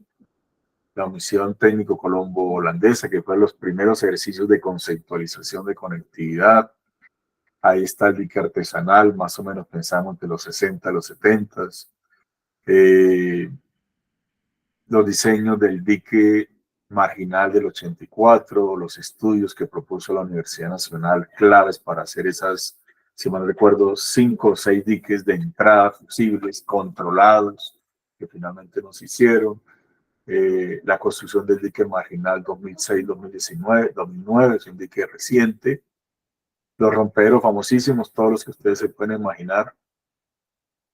la misión técnico colombo holandesa, que fue los primeros ejercicios de conceptualización de conectividad. Ahí está el dique artesanal, más o menos pensamos de los 60 a los 70. Los diseños del dique marginal del 84, los estudios que propuso la Universidad Nacional, claves para hacer esas, si mal recuerdo, 5 o 6 diques de entrada fusibles, controlados, que finalmente no se hicieron, la construcción del dique marginal 2006-2019, 2009, es un dique reciente, los romperos famosísimos, todos los que ustedes se pueden imaginar.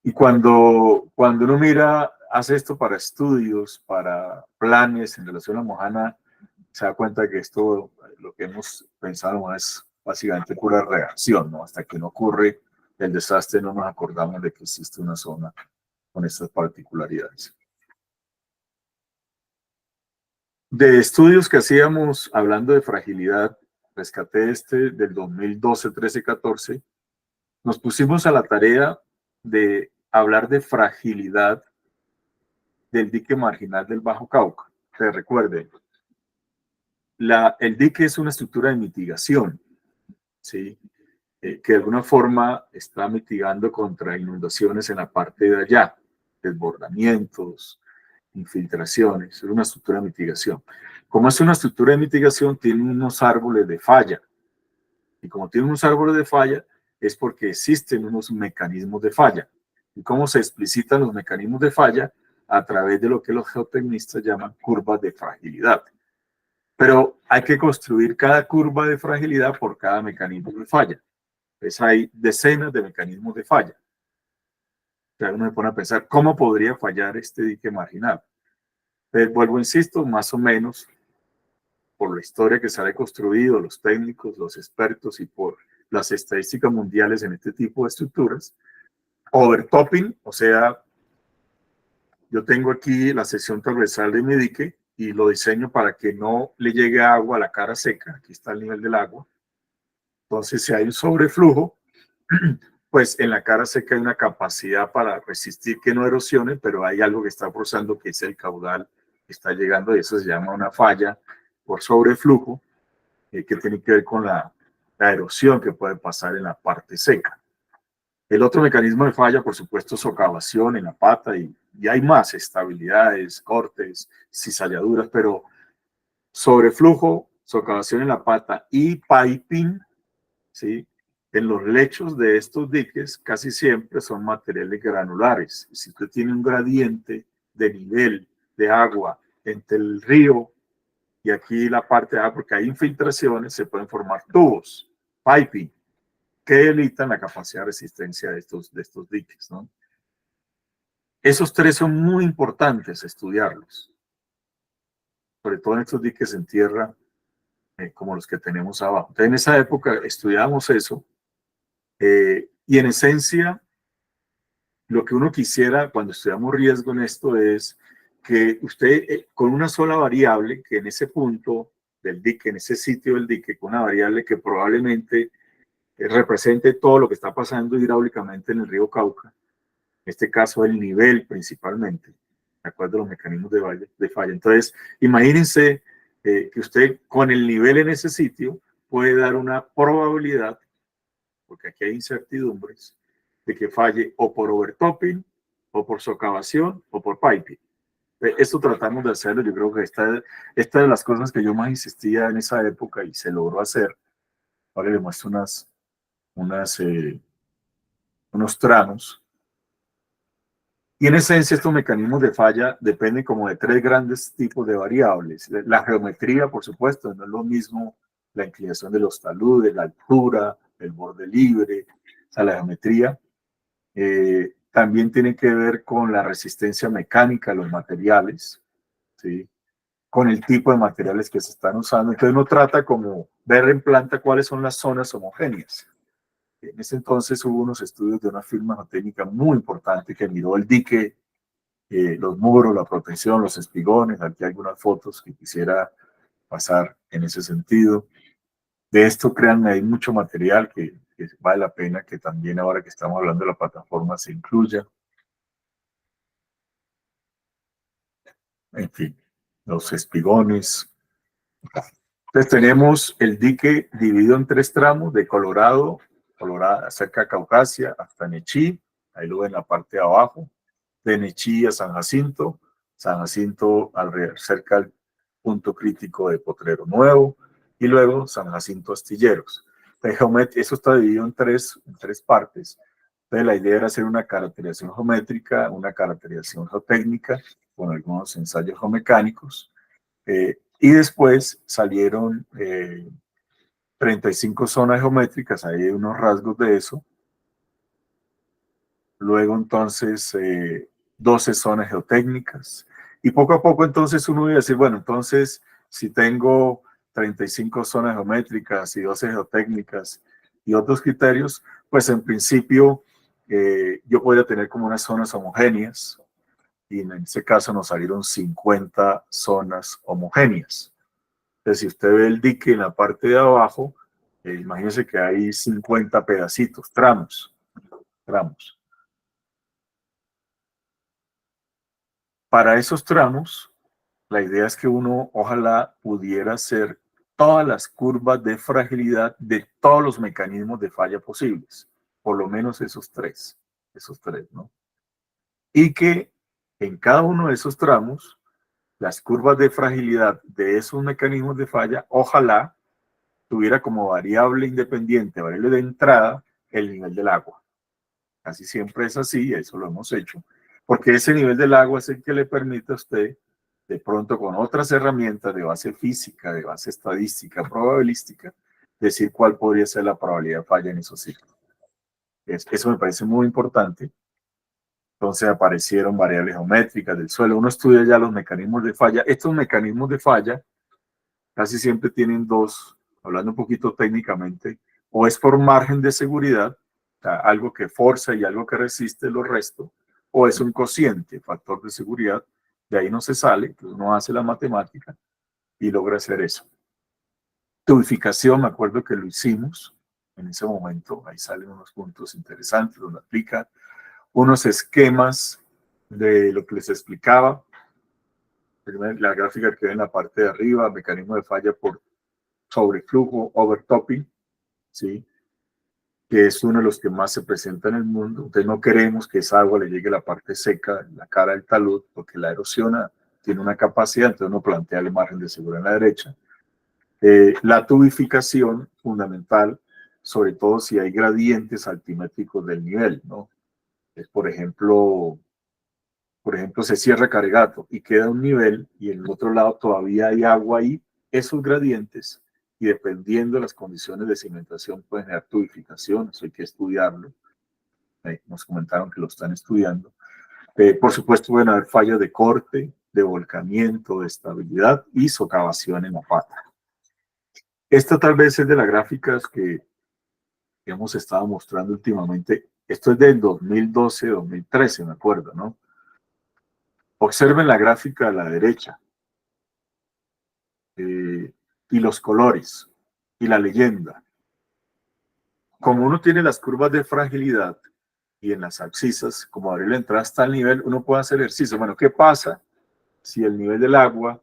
Y cuando uno mira, hace esto para estudios, para planes en relación a Mojana, se da cuenta que esto, lo que hemos pensado es básicamente pura reacción, ¿no? Hasta que no ocurre el desastre no nos acordamos de que existe una zona con estas particularidades. De estudios que hacíamos hablando de fragilidad, rescaté este del 2012, 13, 14, nos pusimos a la tarea de hablar de fragilidad del dique marginal del Bajo Cauca. Se recuerden, el dique es una estructura de mitigación, ¿sí? Que de alguna forma está mitigando contra inundaciones en la parte de allá, desbordamientos, infiltraciones, es una estructura de mitigación. Como es una estructura de mitigación, tiene unos árboles de falla. Y como tiene unos árboles de falla, es porque existen unos mecanismos de falla. ¿Y cómo se explicitan los mecanismos de falla? A través de lo que los geotecnistas llaman curvas de fragilidad. Pero hay que construir cada curva de fragilidad por cada mecanismo de falla. Pues hay decenas de mecanismos de falla. O sea, uno se pone a pensar, ¿cómo podría fallar este dique marginal? Pues vuelvo, insisto, más o menos por la historia que se ha construido, los técnicos, los expertos y por las estadísticas mundiales en este tipo de estructuras, overtopping, o sea, yo tengo aquí la sección transversal de mi dique y lo diseño para que no le llegue agua a la cara seca, aquí está el nivel del agua, entonces si hay un sobreflujo, pues en la cara seca hay una capacidad para resistir que no erosione, pero hay algo que está forzando, que es el caudal que está llegando, y eso se llama una falla por sobreflujo, que tiene que ver con la erosión que puede pasar en la parte seca. El otro mecanismo de falla, por supuesto, es socavación en la pata, y hay más estabilidades, cortes, cizalladuras, pero sobreflujo, socavación en la pata y piping, ¿sí? En los lechos de estos diques casi siempre son materiales granulares. Si usted tiene un gradiente de nivel de agua entre el río y aquí la parte de agua, porque hay infiltraciones, se pueden formar tubos, piping, que limitan la capacidad de resistencia de estos diques, ¿no? Esos tres son muy importantes estudiarlos, sobre todo en estos diques en tierra, como los que tenemos abajo. Entonces, en esa época estudiábamos eso, y en esencia, lo que uno quisiera cuando estudiamos riesgo en esto es que usted, con una sola variable, que en ese punto del dique, en ese sitio del dique, con una variable que probablemente represente todo lo que está pasando hidráulicamente en el río Cauca, en este caso el nivel principalmente, de acuerdo a los mecanismos de falla. Entonces, imagínense que usted con el nivel en ese sitio puede dar una probabilidad, porque aquí hay incertidumbres, de que falle o por overtopping, o por socavación, o por piping. Esto tratamos de hacerlo. Yo creo que esta es de las cosas que yo más insistía en esa época y se logró hacer. Ahora le muestro unos tramos. Y en esencia estos mecanismos de falla dependen como de tres grandes tipos de variables. La geometría, por supuesto, no es lo mismo la inclinación de los taludes, la altura, el borde libre, o sea, la geometría. También tiene que ver con la resistencia mecánica de los materiales, ¿sí? Con el tipo de materiales que se están usando. Entonces uno trata como ver en planta cuáles son las zonas homogéneas. En ese entonces hubo unos estudios de una firma geotécnica muy importante que miró el dique, los muros, la protección, los espigones. Aquí hay algunas fotos que quisiera pasar en ese sentido. De esto, créanme, hay mucho material que vale la pena que también ahora que estamos hablando de la plataforma se incluya. En fin, los espigones. Entonces tenemos el dique dividido en tres tramos, de Colorado, cerca de Caucasia, hasta Nechí, ahí lo ven en la parte de abajo, de Nechí a San Jacinto alrededor, cerca del punto crítico de Potrero Nuevo, y luego San Jacinto Astilleros. Eso está dividido en tres partes. Entonces la idea era hacer una caracterización geométrica, una caracterización geotécnica, con algunos ensayos geomecánicos, y después salieron 35 zonas geométricas, ahí hay unos rasgos de eso. Luego entonces 12 zonas geotécnicas. Y poco a poco entonces uno iba a decir, bueno, entonces si tengo 35 zonas geométricas y 12 geotécnicas y otros criterios, pues en principio yo podría tener como unas zonas homogéneas, y en ese caso nos salieron 50 zonas homogéneas. Entonces, si usted ve el dique en la parte de abajo, imagínense que hay 50 pedacitos, tramos. Para esos tramos, la idea es que uno ojalá pudiera hacer todas las curvas de fragilidad de todos los mecanismos de falla posibles, por lo menos esos tres, ¿no? Y que en cada uno de esos tramos, las curvas de fragilidad de esos mecanismos de falla, ojalá tuviera como variable independiente, variable de entrada, el nivel del agua. Casi siempre es así, eso lo hemos hecho, porque ese nivel del agua es el que le permite a usted, de pronto con otras herramientas de base física, de base estadística, probabilística, decir cuál podría ser la probabilidad de falla en esos ciclos. Eso me parece muy importante. Entonces aparecieron variables geométricas del suelo. Uno estudia ya los mecanismos de falla. Estos mecanismos de falla casi siempre tienen dos, hablando un poquito técnicamente, o es por margen de seguridad, o sea, algo que forza y algo que resiste lo resto, o es un cociente, factor de seguridad, de ahí no se sale, entonces uno hace la matemática y logra hacer eso. Tubificación, me acuerdo que lo hicimos en ese momento, ahí salen unos puntos interesantes donde aplica unos esquemas de lo que les explicaba, la gráfica que ve en la parte de arriba, mecanismo de falla por sobreflujo, overtopping, ¿sí? Que es uno de los que más se presenta en el mundo. Entonces no queremos que esa agua le llegue a la parte seca, la cara del talud, porque la erosión tiene una capacidad, entonces uno plantea el margen de seguridad en la derecha. La tubificación, fundamental, sobre todo si hay gradientes altimétricos del nivel, ¿no? Es, por ejemplo, se cierra Caregato y queda un nivel y en el otro lado todavía hay agua ahí, esos gradientes, y dependiendo de las condiciones de cimentación pueden generar tubificación, eso hay que estudiarlo. Nos comentaron que lo están estudiando. Por supuesto, pueden haber fallas de corte, de volcamiento, de estabilidad y socavación en la pata. Esta tal vez es de las gráficas que hemos estado mostrando últimamente. Esto es del 2012-2013, me acuerdo, ¿no? Observen la gráfica a la derecha y los colores y la leyenda. Como uno tiene las curvas de fragilidad y en las abscisas, como abrir la entrada hasta el nivel, uno puede hacer ejercicio. Bueno, ¿qué pasa si el nivel del agua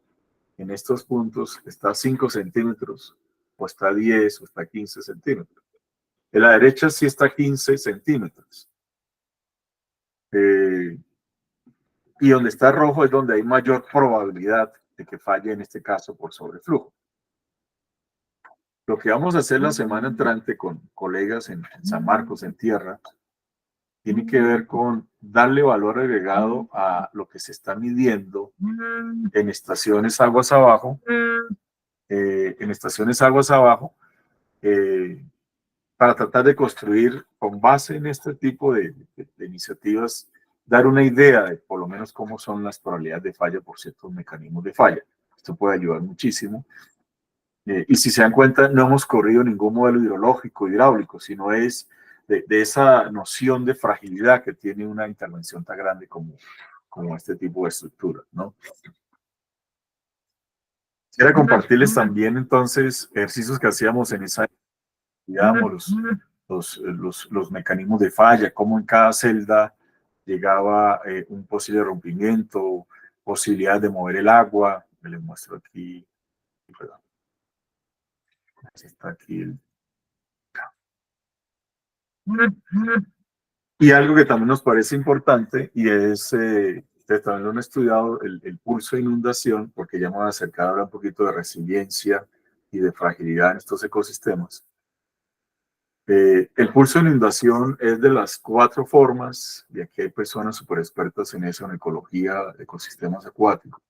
en estos puntos está a 5 centímetros, o está a 10, o está a 15 centímetros? En la derecha sí está a 15 centímetros. Y donde está rojo es donde hay mayor probabilidad de que falle, en este caso, por sobreflujo. Lo que vamos a hacer la semana entrante con colegas en San Marcos, en tierra, tiene que ver con darle valor agregado a lo que se está midiendo en estaciones aguas abajo, para tratar de construir, con base en este tipo de iniciativas, dar una idea de por lo menos cómo son las probabilidades de falla por ciertos mecanismos de falla. Esto puede ayudar muchísimo. Y si se dan cuenta, no hemos corrido ningún modelo hidrológico, hidráulico, sino es de esa noción de fragilidad que tiene una intervención tan grande como este tipo de estructura, ¿no? Quisiera compartirles también entonces ejercicios que hacíamos en esa, digamos, los mecanismos de falla, cómo en cada celda llegaba un posible rompimiento, posibilidad de mover el agua. Me les muestro aquí, perdón. Está aquí el... Y algo que también nos parece importante, y es, ustedes también lo han estudiado, el pulso de inundación, porque ya me voy a acercar ahora un poquito de resiliencia y de fragilidad en estos ecosistemas. El pulso de inundación es de las 4 formas, y aquí hay personas súper expertas en eso, en ecología, ecosistemas acuáticos,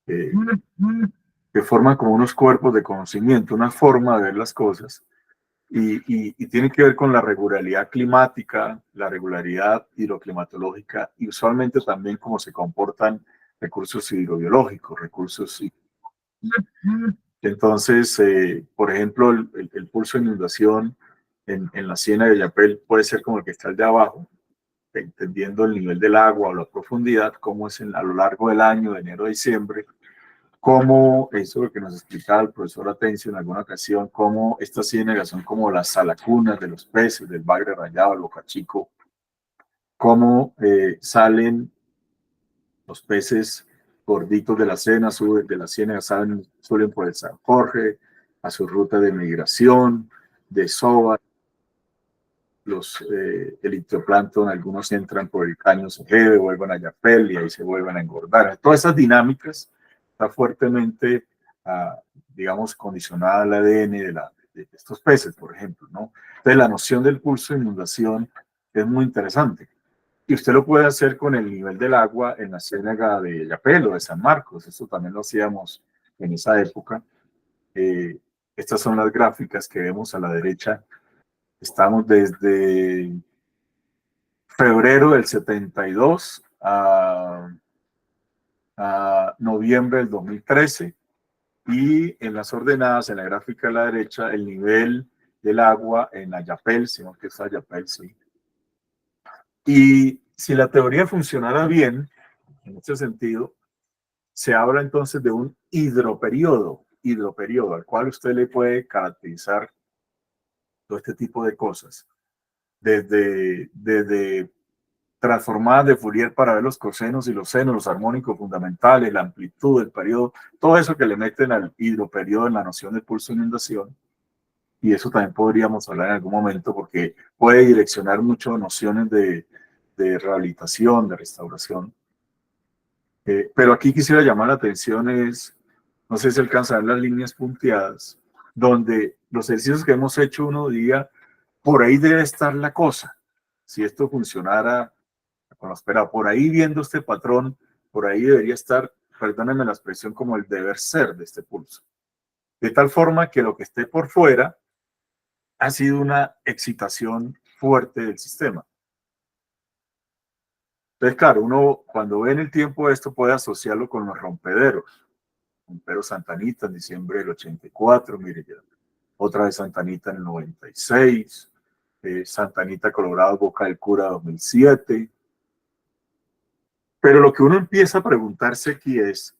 que forman como unos cuerpos de conocimiento, una forma de ver las cosas, y tiene que ver con la regularidad climática, la regularidad hidroclimatológica, y usualmente también cómo se comportan recursos hidrobiológicos, recursos. Entonces, por ejemplo, el pulso de inundación en la Ciénaga de Yapel puede ser como el que está el de abajo, entendiendo el nivel del agua o la profundidad, cómo es a lo largo del año, de enero a diciembre, cómo, eso es lo que nos explicaba el profesor Atencio en alguna ocasión, cómo estas ciénagas son como las salacunas de los peces, del bagre rayado, el bocachico, cómo salen los peces gorditos de la cena, de la ciénaga, suelen por el San Jorge, a su ruta de migración, de Soba, el ictioplancton, algunos entran por el caño Segebe, vuelven a Yapel y ahí se vuelven a engordar. Todas esas dinámicas están fuertemente, digamos, condicionadas al ADN de estos peces, por ejemplo, ¿no? Entonces, la noción del pulso de inundación es muy interesante. Y usted lo puede hacer con el nivel del agua en la ciénaga de Yapel o de San Marcos. Eso también lo hacíamos en esa época. Estas son las gráficas que vemos a la derecha. Estamos desde febrero del 72 a noviembre del 2013, y en las ordenadas, en la gráfica a la derecha, el nivel del agua en Ayapel, si no que es Ayapel, sí. Y si la teoría funcionara bien, en ese sentido, se habla entonces de un hidroperiodo, al cual usted le puede caracterizar todo este tipo de cosas, desde transformadas de Fourier para ver los cosenos y los senos, los armónicos fundamentales, la amplitud del periodo, todo eso que le meten al hidroperiodo en la noción de pulso de inundación. Y eso también podríamos hablar en algún momento porque puede direccionar mucho nociones de rehabilitación, de restauración. Pero aquí quisiera llamar la atención no sé si alcanzar las líneas punteadas, donde los ejercicios que hemos hecho uno diría, por ahí debe estar la cosa. Si esto funcionara con lo esperado, por ahí viendo este patrón, por ahí debería estar, perdónenme la expresión, como el deber ser de este pulso. De tal forma que lo que esté por fuera ha sido una excitación fuerte del sistema. Entonces, claro, uno cuando ve en el tiempo esto puede asociarlo con los rompederos. Rompero Santa Anita en diciembre del 84, mire ya. Otra vez Santa Anita en el 96, Santa Anita Colorado, Boca del Cura 2007. Pero lo que uno empieza a preguntarse aquí es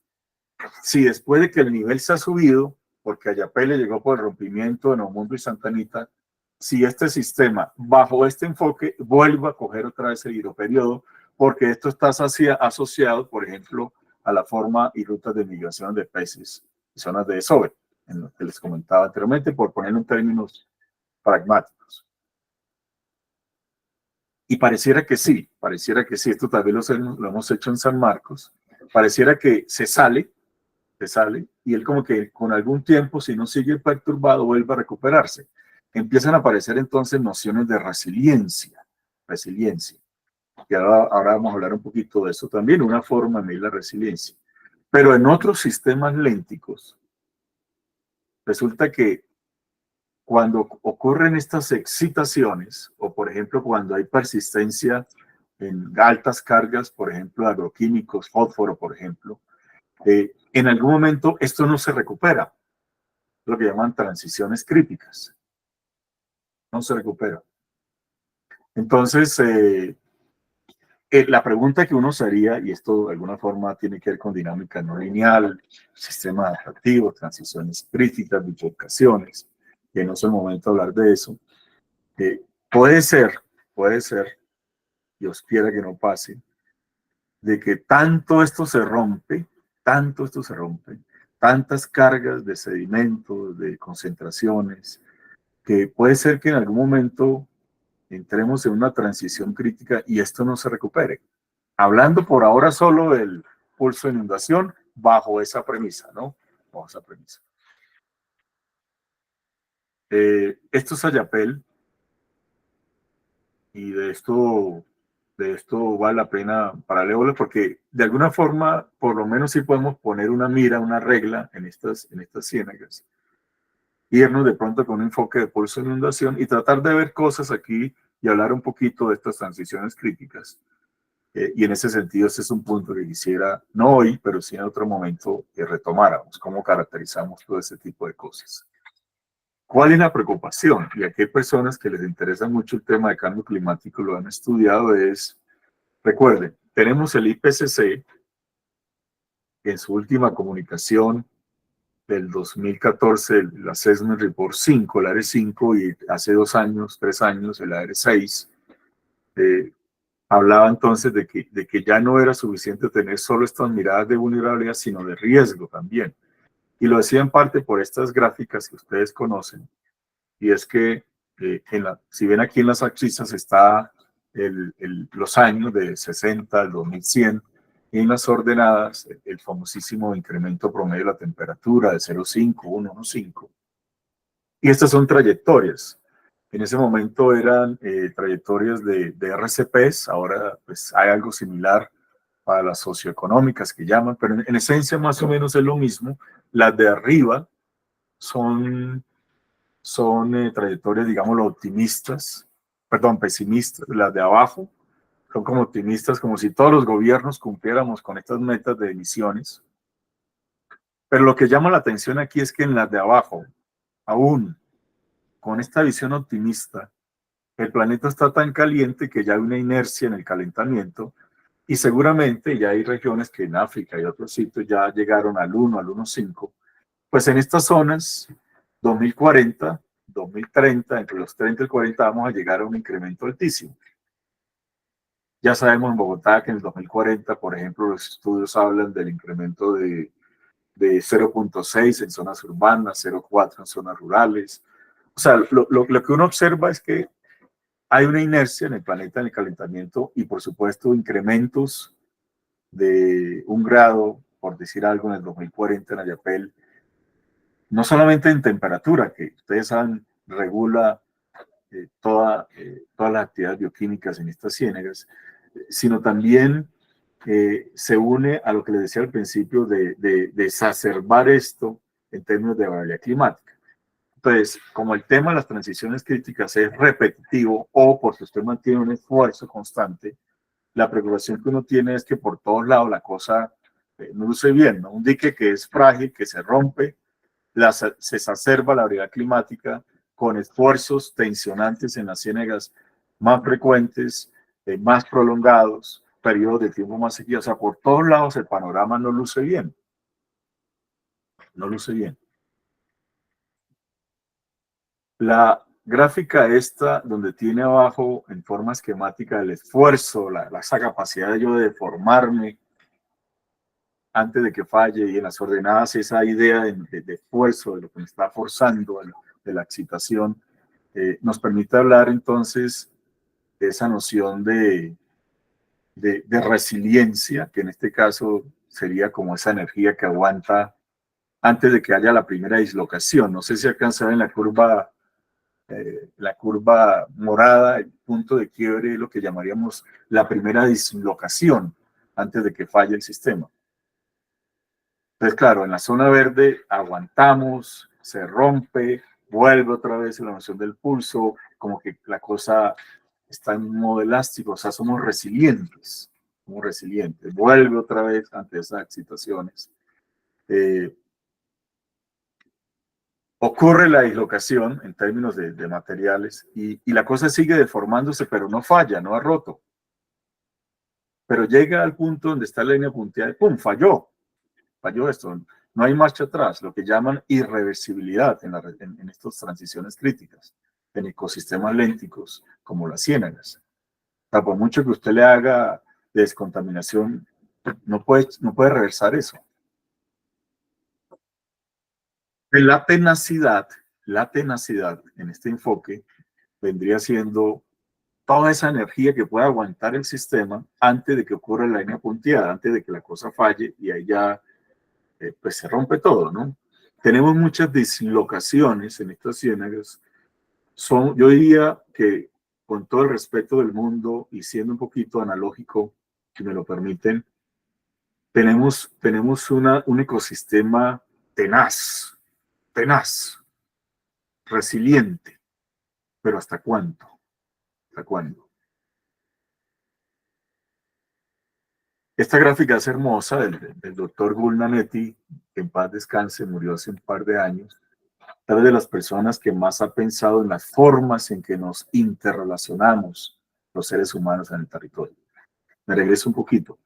si después de que el nivel se ha subido, porque Ayapel llegó por el rompimiento de Nomundo y Santa Anita, si este sistema, bajo este enfoque, vuelve a coger otra vez el hidroperiodo, porque esto está asociado, por ejemplo, a la forma y rutas de migración de peces y zonas de desove, en lo que les comentaba anteriormente, por ponerlo en términos pragmáticos. Y pareciera que sí, esto también lo hemos hecho en San Marcos, pareciera que se sale, y él como que con algún tiempo, si no sigue perturbado, vuelve a recuperarse. Empiezan a aparecer entonces nociones de resiliencia. Y ahora vamos a hablar un poquito de eso también, una forma de medir la resiliencia. Pero en otros sistemas lénticos, resulta que cuando ocurren estas excitaciones, o por ejemplo cuando hay persistencia en altas cargas, por ejemplo, agroquímicos, fósforo, por ejemplo, en algún momento esto no se recupera, lo que llaman transiciones críticas, no se recupera. Entonces, la pregunta que uno se haría, y esto de alguna forma tiene que ver con dinámica no lineal, sistema adaptativo, transiciones críticas, bifurcaciones, que no es el momento de hablar de eso, puede ser, Dios quiera que no pase, de que tanto esto se rompe, tantas cargas de sedimentos, de concentraciones, que puede ser que en algún momento entremos en una transición crítica y esto no se recupere. Hablando por ahora solo del pulso de inundación, bajo esa premisa, ¿no? Bajo esa premisa. Esto es Ayapel y de esto vale la pena pararle porque de alguna forma, por lo menos sí podemos poner una mira, una regla en estas ciénagas, irnos de pronto con un enfoque de pulso de inundación y tratar de ver cosas aquí y hablar un poquito de estas transiciones críticas. Y en ese sentido, este es un punto que quisiera, no hoy, pero sí en otro momento, que retomáramos, cómo caracterizamos todo ese tipo de cosas. ¿Cuál es la preocupación? Y aquí hay personas que les interesa mucho el tema de cambio climático, lo han estudiado, recuerden, tenemos el IPCC, que en su última comunicación del 2014, el Assessment Report 5, el ARE 5, y hace 2 años, 3 años, el ARE 6, hablaba entonces de que ya no era suficiente tener solo estas miradas de vulnerabilidad, sino de riesgo también. Y lo decía en parte por estas gráficas que ustedes conocen, y es que si ven aquí en las axis está los años de 60 al 2100, y en las ordenadas el famosísimo incremento promedio de la temperatura de 0,5, 1,5. Y estas son trayectorias. En ese momento eran trayectorias de RCPs, ahora pues hay algo similar para las socioeconómicas que llaman, pero en esencia más o menos es lo mismo. Las de arriba son trayectorias, digámoslo, optimistas, perdón, pesimistas. Las de abajo son como optimistas, como si todos los gobiernos cumpliéramos con estas metas de emisiones. Pero lo que llama la atención aquí es que en las de abajo, aún con esta visión optimista, el planeta está tan caliente que ya hay una inercia en el calentamiento y seguramente ya hay regiones que en África y otros sitios ya llegaron al 1, al 1,5. Pues en estas zonas, 2040, 2030, entre los 30 y el 40 vamos a llegar a un incremento altísimo. Ya sabemos en Bogotá que en el 2040, por ejemplo, los estudios hablan del incremento de 0,6 en zonas urbanas, 0,4 en zonas rurales. O sea, lo que uno observa es que hay una inercia en el planeta en el calentamiento y, por supuesto, incrementos de 1 grado, por decir algo, en el 2040 en Ayapel, no solamente en temperatura, que ustedes saben, regula todas las actividades bioquímicas en estas ciénagas, sino también se une a lo que les decía al principio de exacerbar esto en términos de variabilidad climática. Entonces, como el tema de las transiciones críticas es repetitivo o porque usted mantiene un esfuerzo constante, la preocupación que uno tiene es que por todos lados la cosa no luce bien, ¿no? Un dique que es frágil, que se rompe, se exacerba la variabilidad climática con esfuerzos tensionantes en las ciénagas más frecuentes, más prolongados, periodos de tiempo más seguidos. O sea, por todos lados el panorama no luce bien. No luce bien. La gráfica esta, donde tiene abajo en forma esquemática el esfuerzo, esa capacidad de yo de deformarme antes de que falle, y en las ordenadas esa idea de esfuerzo, de lo que me está forzando, de la excitación, nos permite hablar entonces de esa noción de resiliencia, que en este caso sería como esa energía que aguanta antes de que haya la primera dislocación. No sé si alcanzan en la curva morada, el punto de quiebre, lo que llamaríamos la primera dislocación antes de que falle el sistema. Entonces, claro, en la zona verde aguantamos, se rompe, vuelve otra vez la noción del pulso, como que la cosa está en modo elástico, o sea, somos resilientes, vuelve otra vez ante esas excitaciones. Ocurre la dislocación en términos de materiales y la cosa sigue deformándose, pero no falla, no ha roto. Pero llega al punto donde está la línea punteada y ¡pum! Falló esto. No hay marcha atrás, lo que llaman irreversibilidad en estas transiciones críticas, en ecosistemas lénticos como las ciénagas. O sea, por mucho que usted le haga descontaminación, no puede reversar eso. La tenacidad en este enfoque vendría siendo toda esa energía que puede aguantar el sistema antes de que ocurra la línea punteada, antes de que la cosa falle y ahí ya pues se rompe todo, ¿no? tenemos muchas dislocaciones en estas ciénagas. Yo diría que, con todo el respeto del mundo y siendo un poquito analógico, si me lo permiten, tenemos un ecosistema tenaz, resiliente, pero ¿hasta cuánto? ¿Hasta cuándo? Esta gráfica es hermosa del doctor Gulnanetti, que en paz descanse, murió hace un par de años. Tal de las personas que más ha pensado en las formas en que nos interrelacionamos los seres humanos en el territorio. Me regreso un poquito.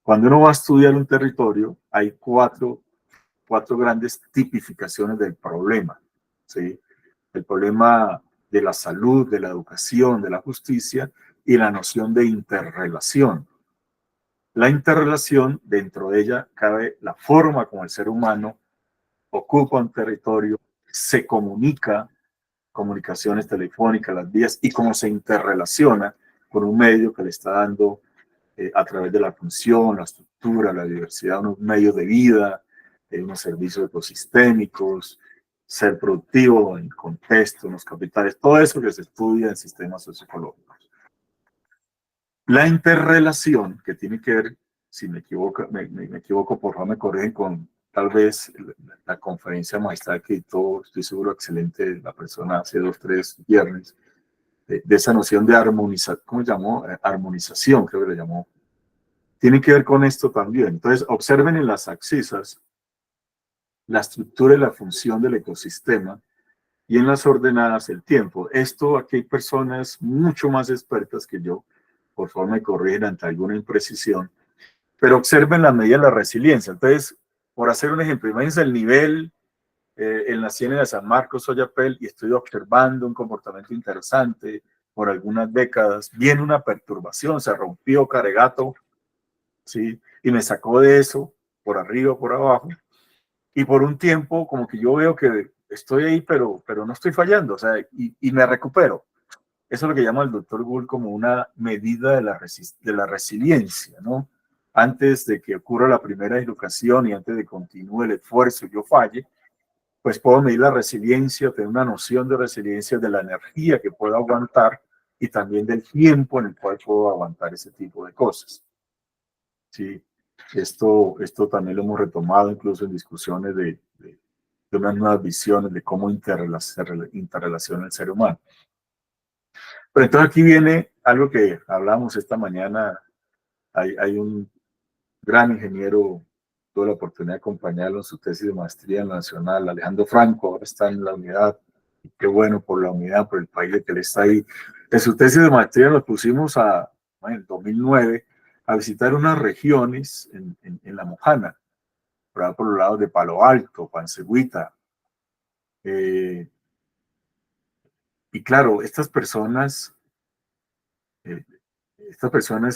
Cuando uno va a estudiar un territorio, hay cuatro grandes tipificaciones del problema, ¿sí? El problema de la salud, de la educación, de la justicia y la noción de interrelación. La interrelación, dentro de ella cabe la forma como el ser humano ocupa un territorio, se comunica, comunicaciones telefónicas, las vías, y cómo se interrelaciona con un medio que le está dando a través de la función, la estructura, la diversidad, unos medios de vida, unos servicios ecosistémicos, ser productivo en contexto, en los capitales, todo eso que se estudia en sistemas socioecológicos. La interrelación, que tiene que ver, si me equivoco, me equivoco, por favor me corrigen, con tal vez la conferencia magistral que dictó, estoy seguro, excelente, la persona hace 2, 3 viernes, de esa noción de armonización, ¿cómo llamó? Armonización, creo que le llamó. Tiene que ver con esto también. Entonces, observen en las abscisas la estructura y la función del ecosistema, y en las ordenadas el tiempo. Esto, aquí hay personas mucho más expertas que yo, por favor me corrigen ante alguna imprecisión, pero observen la medida de la resiliencia. Entonces, por hacer un ejemplo, imagínense el nivel en la ciénaga de San Marcos, Soyapel, y estoy observando un comportamiento interesante por algunas décadas. Viene una perturbación, se rompió Caregato, ¿sí? Y me sacó de eso, por arriba, por abajo, y por un tiempo como que yo veo que estoy ahí, pero no estoy fallando, o sea, y me recupero. Eso es lo que llama el doctor Gould como una medida de la resiliencia, ¿no? Antes de que ocurra la primera dislocación y antes de que continúe el esfuerzo y yo falle, pues puedo medir la resiliencia, tener una noción de resiliencia, de la energía que puedo aguantar y también del tiempo en el cual puedo aguantar ese tipo de cosas. Sí, esto también lo hemos retomado incluso en discusiones de unas nuevas visiones de cómo interrelaciona el ser humano. Pero entonces aquí viene algo que hablamos esta mañana. Hay un gran ingeniero, tuve la oportunidad de acompañarlo en su tesis de maestría en la Nacional, Alejandro Franco, ahora está en la unidad. Qué bueno por la unidad, por el país de que él está ahí. En su tesis de maestría nos pusimos en el 2009 a visitar unas regiones en La Mojana, por los lados de Palo Alto, Pansegüita. Y claro, estas personas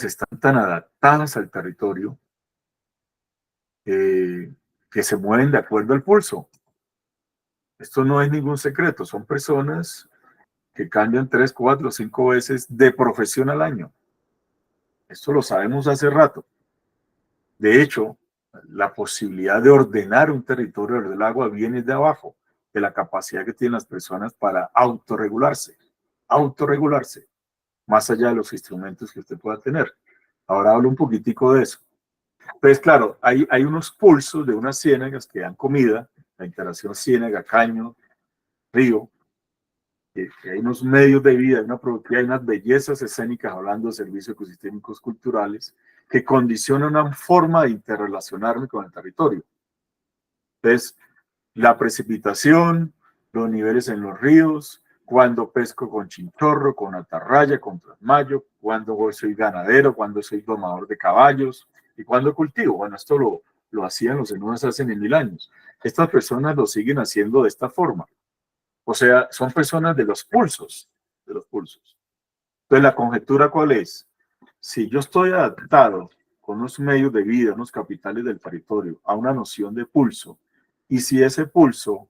están tan adaptadas al territorio que se mueven de acuerdo al pulso. Esto no es ningún secreto, son personas que cambian 3, 4, 5 veces de profesión al año. Esto lo sabemos hace rato. De hecho, la posibilidad de ordenar un territorio del agua viene de abajo, de la capacidad que tienen las personas para autorregularse, más allá de los instrumentos que usted pueda tener. Ahora hablo un poquitico de eso. Entonces, claro, hay unos pulsos de unas ciénagas que dan comida, la interacción ciénaga, caño, río, que hay unos medios de vida, hay una productividad, hay unas bellezas escénicas, hablando de servicios ecosistémicos culturales, que condicionan una forma de interrelacionarme con el territorio. Entonces, la precipitación, los niveles en los ríos, cuando pesco con chinchorro, con atarraya, con trasmayo, cuando soy ganadero, cuando soy domador de caballos y cuando cultivo. Bueno, esto lo hacían los enuas hace 1000 años. Estas personas lo siguen haciendo de esta forma. O sea, son personas de los pulsos, Entonces, la conjetura, ¿cuál es? Si yo estoy adaptado con unos medios de vida, unos capitales del territorio, a una noción de pulso, y si ese pulso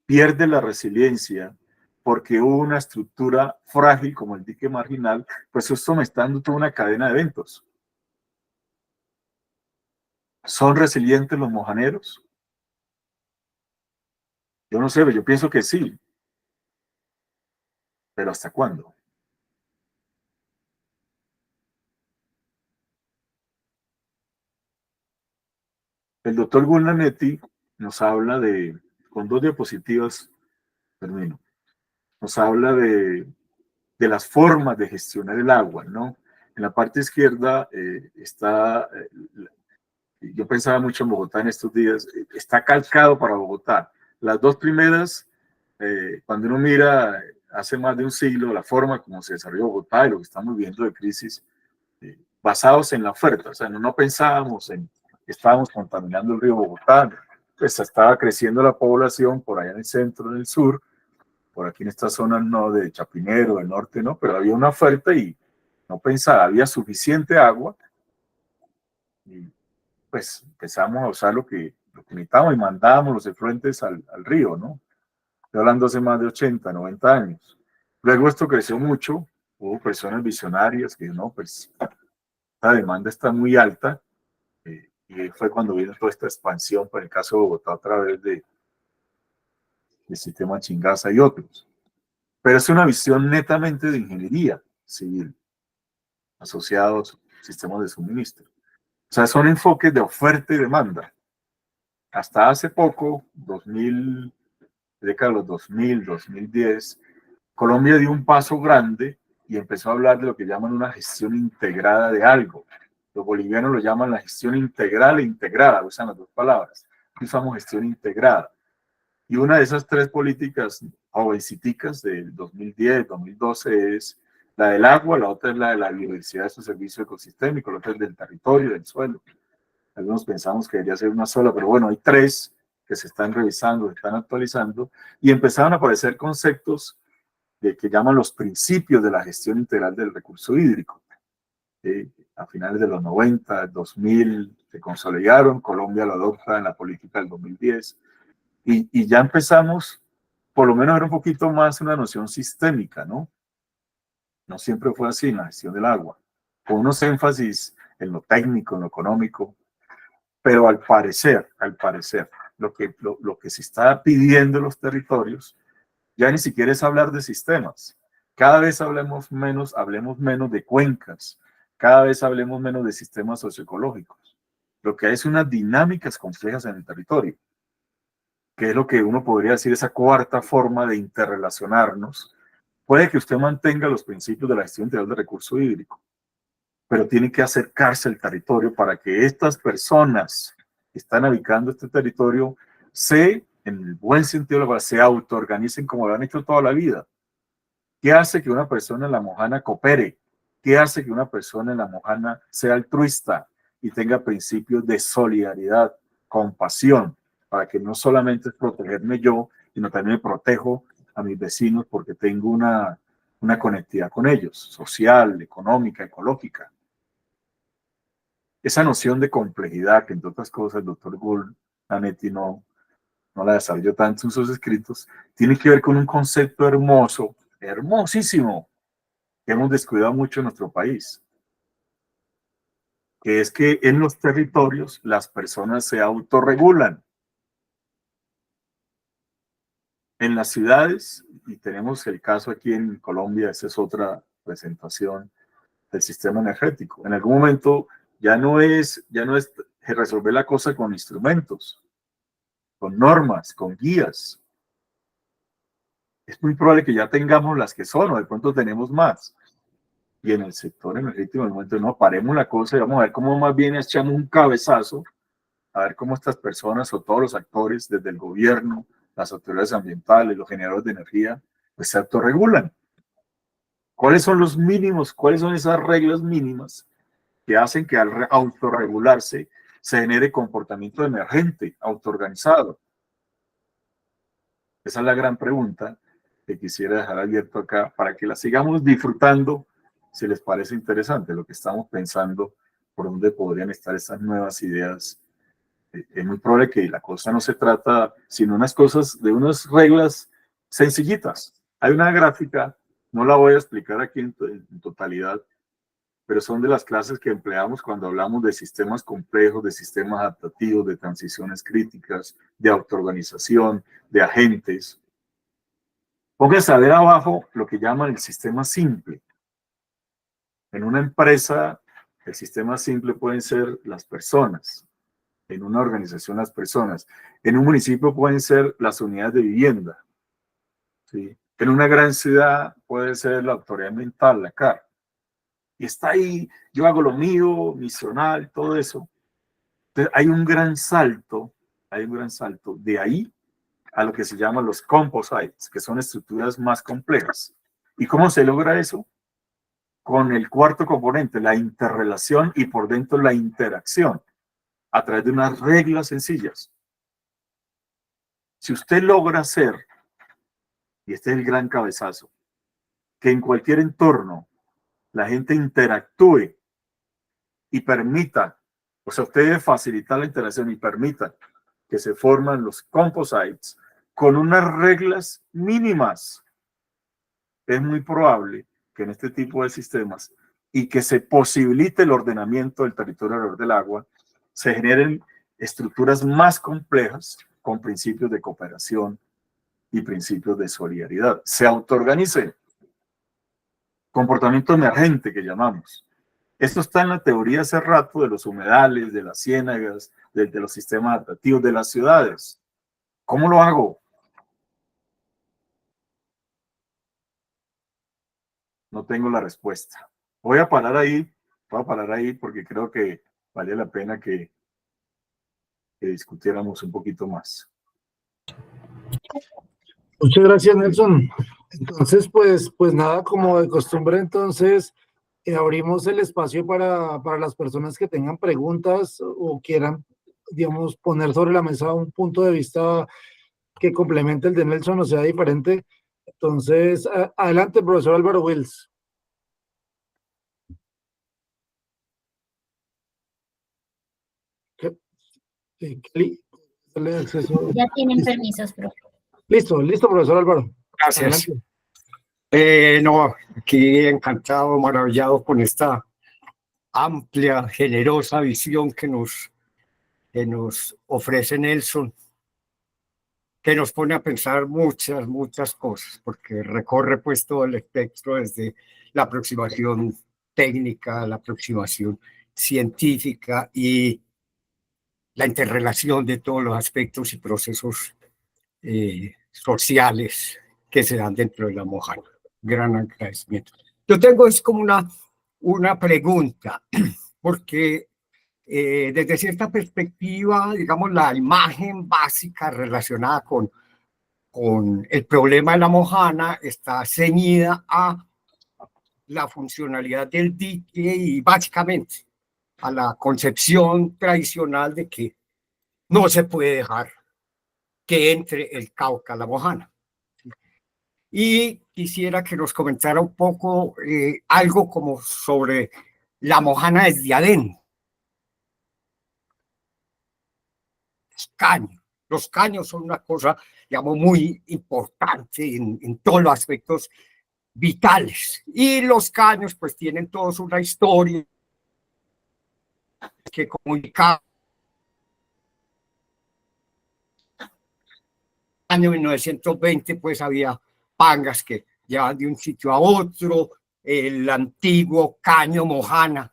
pierde la resiliencia porque hubo una estructura frágil como el dique marginal, pues esto me está dando toda una cadena de eventos. ¿Son resilientes los mojaneros? Yo no sé, yo pienso que sí, pero ¿hasta cuándo? El doctor Gulnanetti nos habla con dos diapositivas, termino, nos habla de las formas de gestionar el agua, ¿no? En la parte izquierda yo pensaba mucho en Bogotá en estos días, está calcado para Bogotá. Las dos primeras, cuando uno mira hace más de un siglo la forma como se desarrolló Bogotá y lo que estamos viendo de crisis, basados en la oferta, o sea, no pensábamos en que estábamos contaminando el río Bogotá, pues estaba creciendo la población por allá en el centro, en el sur, por aquí en esta zona no de Chapinero, del norte, no, pero había una oferta y no pensaba, había suficiente agua y pues empezamos a usar lo que necesitábamos y mandábamos los efluentes al río, ¿no? Estoy hablando hace más de 80, 90 años. Luego esto creció mucho, hubo personas visionarias que no, pues la demanda está muy alta y fue cuando vino toda esta expansión para el caso de Bogotá a través del sistema Chingaza y otros. Pero es una visión netamente de ingeniería civil asociados a sistemas de suministro. O sea, son enfoques de oferta y demanda. Hasta hace poco, 2000, década de los 2000, 2010, Colombia dio un paso grande y empezó a hablar de lo que llaman una gestión integrada de algo. Los bolivianos lo llaman la gestión integral e integrada, usan las dos palabras. Usamos gestión integrada. Y una de esas tres políticas jovenciticas del 2010, 2012 es la del agua, la otra es la de la biodiversidad de su servicio ecosistémico, la otra es del territorio, del suelo. Algunos pensamos que debería ser una sola, pero bueno, hay tres que se están revisando, se están actualizando y empezaron a aparecer conceptos que llaman los principios de la gestión integral del recurso hídrico. A finales de los 90, 2000 se consolidaron, Colombia lo adopta en la política del 2010 y ya empezamos, por lo menos, a ver un poquito más una noción sistémica, ¿no? No siempre fue así en la gestión del agua, con unos énfasis en lo técnico, en lo económico, pero al parecer, lo que se está pidiendo en los territorios ya ni siquiera es hablar de sistemas. Cada vez hablemos menos de cuencas, cada vez hablemos menos de sistemas socioecológicos. Lo que hay es unas dinámicas complejas en el territorio, que es lo que uno podría decir esa cuarta forma de interrelacionarnos. Puede que usted mantenga los principios de la gestión integral del recurso hídrico, pero tiene que acercarse al territorio para que estas personas que están habitando este territorio en el buen sentido de la palabra, se autoorganicen como lo han hecho toda la vida. ¿Qué hace que una persona en La Mojana coopere? ¿Qué hace que una persona en La Mojana sea altruista y tenga principios de solidaridad, compasión, para que no solamente es protegerme yo, sino también me protejo a mis vecinos porque tengo una conectividad con ellos, social, económica, ecológica? Esa noción de complejidad, que entre otras cosas el doctor Gulnanetti no la desarrolló tanto en sus escritos, tiene que ver con un concepto hermoso, hermosísimo, que hemos descuidado mucho en nuestro país, que es que en los territorios las personas se autorregulan. En las ciudades, y tenemos el caso aquí en Colombia, esa es otra presentación del sistema energético. En algún momento ya no es resolver la cosa con instrumentos, con normas, con guías. Es muy probable que ya tengamos las que son, o de pronto tenemos más. Y en el sector energético, en el momento no, paremos la cosa y vamos a ver cómo más bien echamos un cabezazo, a ver cómo estas personas o todos los actores, desde el gobierno, las autoridades ambientales, los generadores de energía, pues se autorregulan. ¿Cuáles son los mínimos? ¿Cuáles son esas reglas mínimas que hacen que al autorregularse se genere comportamiento emergente, autoorganizado? Esa es la gran pregunta que quisiera dejar abierto acá para que la sigamos disfrutando, si les parece interesante lo que estamos pensando, por dónde podrían estar estas nuevas ideas. Es muy probable que la cosa no se trata sino de unas reglas sencillitas. Hay una gráfica, no la voy a explicar aquí en totalidad, pero son de las clases que empleamos cuando hablamos de sistemas complejos, de sistemas adaptativos, de transiciones críticas, de autoorganización, de agentes. Póngase a ver abajo lo que llaman el sistema simple. En una empresa, el sistema simple pueden ser las personas. En una organización, las personas. En un municipio pueden ser las unidades de vivienda. ¿Sí? En una gran ciudad puede ser la autoridad ambiental, la CAR. Y está ahí, yo hago lo mío, misional, todo eso. Entonces, hay un gran salto de ahí a lo que se llaman los composites, que son estructuras más complejas. ¿Y cómo se logra eso? Con el cuarto componente, la interrelación y por dentro la interacción, a través de unas reglas sencillas. Si usted logra hacer, y este es el gran cabezazo, que en cualquier entorno la gente interactúe y permita, o sea, usted debe facilitar la interacción y permita que se forman los composites con unas reglas mínimas, es muy probable que en este tipo de sistemas y que se posibilite el ordenamiento del territorio alrededor del agua, se generen estructuras más complejas con principios de cooperación y principios de solidaridad. Se autoorganicen. Comportamiento emergente que llamamos. Esto está en la teoría hace rato de los humedales, de las ciénagas, de los sistemas adaptativos de las ciudades. ¿Cómo lo hago? No tengo la respuesta. Voy a parar ahí porque creo que vale la pena que discutiéramos un poquito más. Muchas gracias, Nelson. Entonces, pues nada, como de costumbre, entonces abrimos el espacio para las personas que tengan preguntas o quieran, digamos, poner sobre la mesa un punto de vista que complemente el de Nelson o sea diferente. Entonces, adelante, profesor Álvaro Wills. Ya tienen permisos, profe. Listo, profesor Álvaro. Gracias. No, aquí encantado, maravillado con esta amplia, generosa visión que nos ofrece Nelson, que nos pone a pensar muchas cosas, porque recorre pues todo el espectro desde la aproximación técnica, la aproximación científica y la interrelación de todos los aspectos y procesos sociales que se dan dentro de la Mojana. Gran agradecimiento. Yo tengo es como una pregunta, porque desde cierta perspectiva, digamos, la imagen básica relacionada con el problema de la Mojana está ceñida a la funcionalidad del dique y básicamente a la concepción tradicional de que no se puede dejar que entre el Cauca a la Mojana. Y quisiera que nos comentara un poco algo como sobre la Mojana desde adentro. Los caños son una cosa, digamos, muy importante en todos los aspectos vitales. Y los caños, pues, tienen todos una historia que comunica. En el año 1920, pues, había pangas que llevaban de un sitio a otro, el antiguo caño Mojana,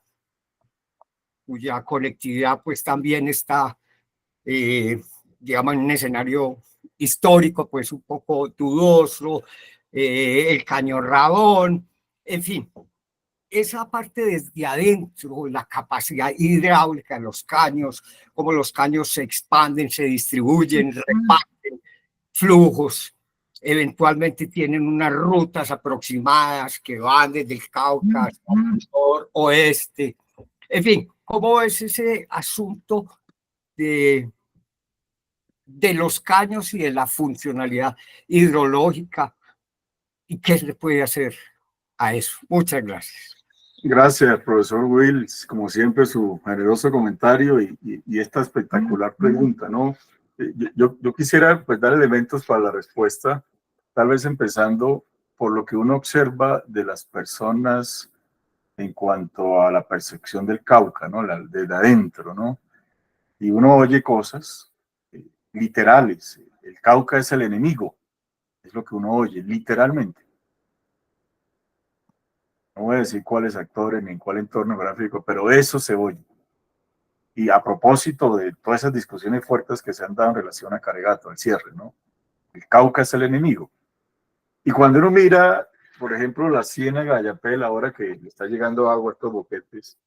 cuya colectividad, pues, también está, digamos, en un escenario histórico, pues, un poco dudoso, el caño Rabón, en fin. Esa parte desde adentro, la capacidad hidráulica de los caños, cómo los caños se expanden, se distribuyen, reparten flujos, eventualmente tienen unas rutas aproximadas que van desde el Cauca hasta el oeste. En fin, ¿cómo es ese asunto de los caños y de la funcionalidad hidrológica y qué se le puede hacer a eso? Muchas gracias. Gracias, profesor Wills, como siempre, su generoso comentario y esta espectacular pregunta, ¿no? Yo quisiera pues, dar elementos para la respuesta, tal vez empezando por lo que uno observa de las personas en cuanto a la percepción del Cauca, ¿no? Desde adentro, ¿no? Y uno oye cosas literales. El Cauca es el enemigo, es lo que uno oye, literalmente. No voy a decir cuáles actores ni en cuál entorno gráfico, pero eso se oye. Y a propósito de todas esas discusiones fuertes que se han dado en relación a Caregato, al cierre, ¿no? El Cauca es el enemigo. Y cuando uno mira, por ejemplo, la ciénaga de Ayapel, ahora que le está llegando agua a estos boquetes,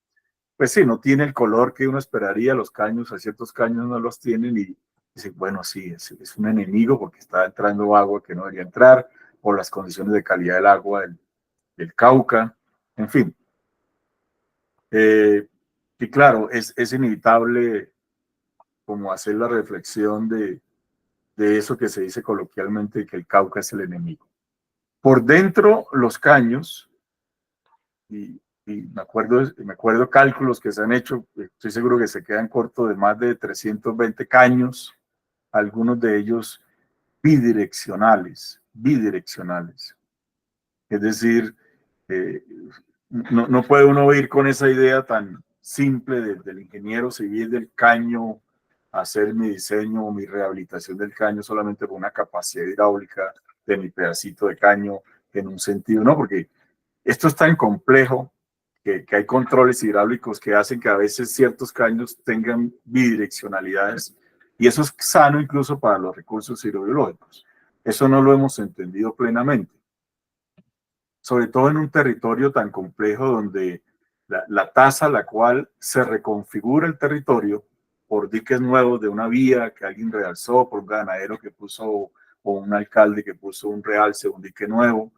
pues sí, no tiene el color que uno esperaría, los caños, a ciertos caños no los tienen y dice, bueno, sí, es un enemigo porque está entrando agua que no debería entrar por las condiciones de calidad del agua del Cauca, en fin. Y claro, es inevitable como hacer la reflexión de eso que se dice coloquialmente, que el Cauca es el enemigo. Por dentro, los caños, y me acuerdo cálculos que se han hecho, estoy seguro que se quedan cortos de más de 320 caños, algunos de ellos bidireccionales. Es decir, no puede uno ir con esa idea tan simple del ingeniero civil del caño, hacer mi diseño o mi rehabilitación del caño solamente con una capacidad hidráulica de mi pedacito de caño en un sentido, no, porque esto es tan complejo que hay controles hidráulicos que hacen que a veces ciertos caños tengan bidireccionalidades y eso es sano incluso para los recursos hidrobiológicos. Eso no lo hemos entendido plenamente, sobre todo en un territorio tan complejo donde la tasa a la cual se reconfigura el territorio por diques nuevos de una vía que alguien realzó, por un ganadero que puso o un alcalde que puso un realce, un dique nuevo,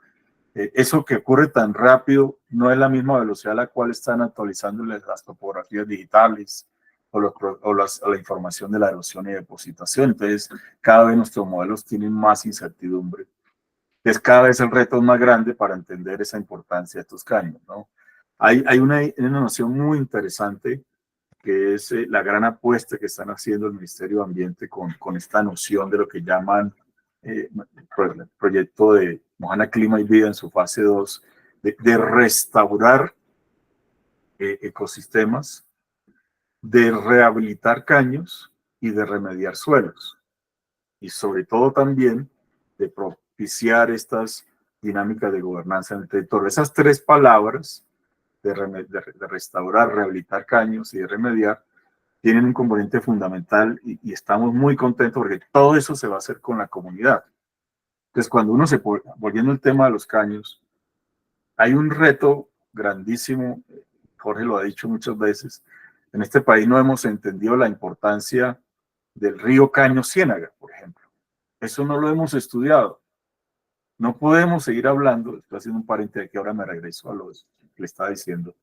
eso que ocurre tan rápido no es la misma velocidad a la cual están actualizando las topografías digitales o la información de la erosión y depositación. Entonces, cada vez nuestros modelos tienen más incertidumbre. Es cada vez el reto más grande para entender esa importancia de estos caños, ¿no? Hay una noción muy interesante que es la gran apuesta que están haciendo el Ministerio de Ambiente con esta noción de lo que llaman el proyecto de Mojana Clima y Vida en su fase 2, de restaurar ecosistemas, de rehabilitar caños y de remediar suelos. Y sobre todo también de propiciar estas dinámicas de gobernanza en el territorio. Esas tres palabras de restaurar, rehabilitar caños y de remediar tienen un componente fundamental y estamos muy contentos porque todo eso se va a hacer con la comunidad. Entonces, cuando uno volviendo al tema de los caños, hay un reto grandísimo, Jorge lo ha dicho muchas veces, en este país no hemos entendido la importancia del río Caño Ciénaga, por ejemplo. Eso no lo hemos estudiado. No podemos seguir hablando, estoy haciendo un paréntesis que ahora me regreso a lo que le estaba diciendo.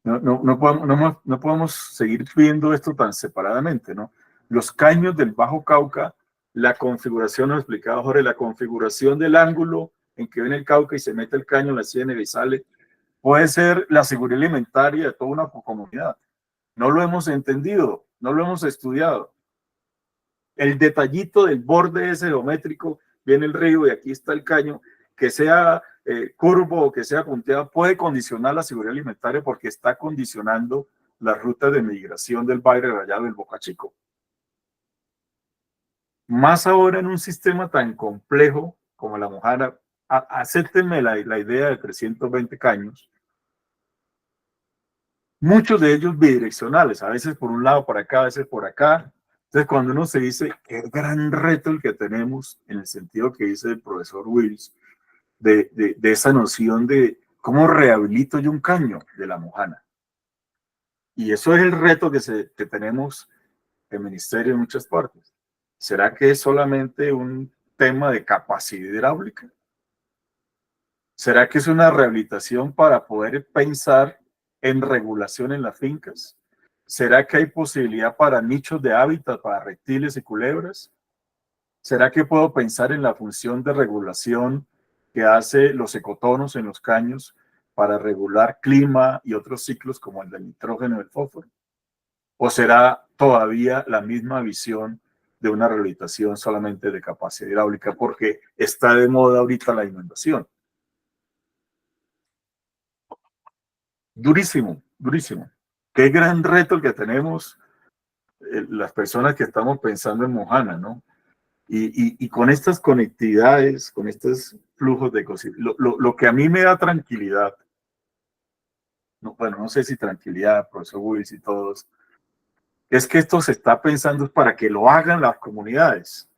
No podemos seguir viendo esto tan separadamente, ¿no? Los caños del Bajo Cauca, la configuración, lo explicaba Jorge, la configuración del ángulo en que viene el Cauca y se mete el caño en la ciénaga y sale, puede ser la seguridad alimentaria de toda una comunidad. No lo hemos entendido, no lo hemos estudiado. El detallito del borde ese geométrico, viene el río y aquí está el caño, que sea curvo o que sea punteado, puede condicionar la seguridad alimentaria porque está condicionando las rutas de migración del Baire Rayado y del Boca Chico. Más ahora en un sistema tan complejo como la Mojana, acéptenme la idea de 320 caños, muchos de ellos bidireccionales, a veces por un lado por acá, a veces por acá. Entonces, cuando uno se dice, qué gran reto el que tenemos, en el sentido que dice el profesor Wills, de esa noción de cómo rehabilito yo un caño de la Mojana. Y eso es el reto que tenemos en el ministerio en muchas partes. ¿Será que es solamente un tema de capacidad hidráulica? ¿Será que es una rehabilitación para poder pensar en regulación en las fincas? ¿Será que hay posibilidad para nichos de hábitat para reptiles y culebras? ¿Será que puedo pensar en la función de regulación que hace los ecotonos en los caños para regular clima y otros ciclos como el del nitrógeno y el fósforo? ¿O será todavía la misma visión de una rehabilitación solamente de capacidad hidráulica porque está de moda ahorita la inundación? durísimo, durísimo. Qué gran reto el que tenemos las personas que estamos pensando en Mojana, ¿no? Y con estas conectividades, con estos flujos de cosas, lo que a mí me da tranquilidad, no, bueno, no sé si tranquilidad, profesor Wills y todos, es que esto se está pensando para que lo hagan las comunidades.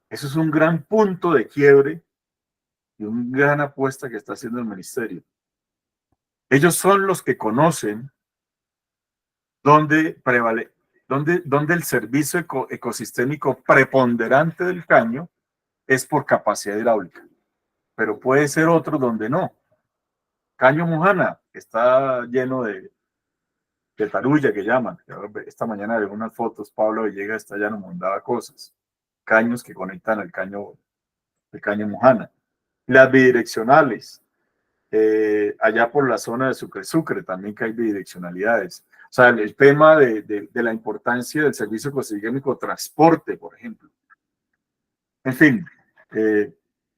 Eso es un gran punto de quiebre y una gran apuesta que está haciendo el ministerio. Ellos son los que conocen dónde el servicio ecosistémico preponderante del caño es por capacidad hidráulica, pero puede ser otro donde no. Caño Mojana está lleno de tarulla, que llaman. Esta mañana de unas fotos, Pablo Villegas está ya nos mandaba cosas. Caños que conectan al caño Mojana. Las bidireccionales, allá por la zona de Sucre también que hay bidireccionalidades. O sea, el tema de la importancia del servicio ecosistémico transporte, por ejemplo. En fin,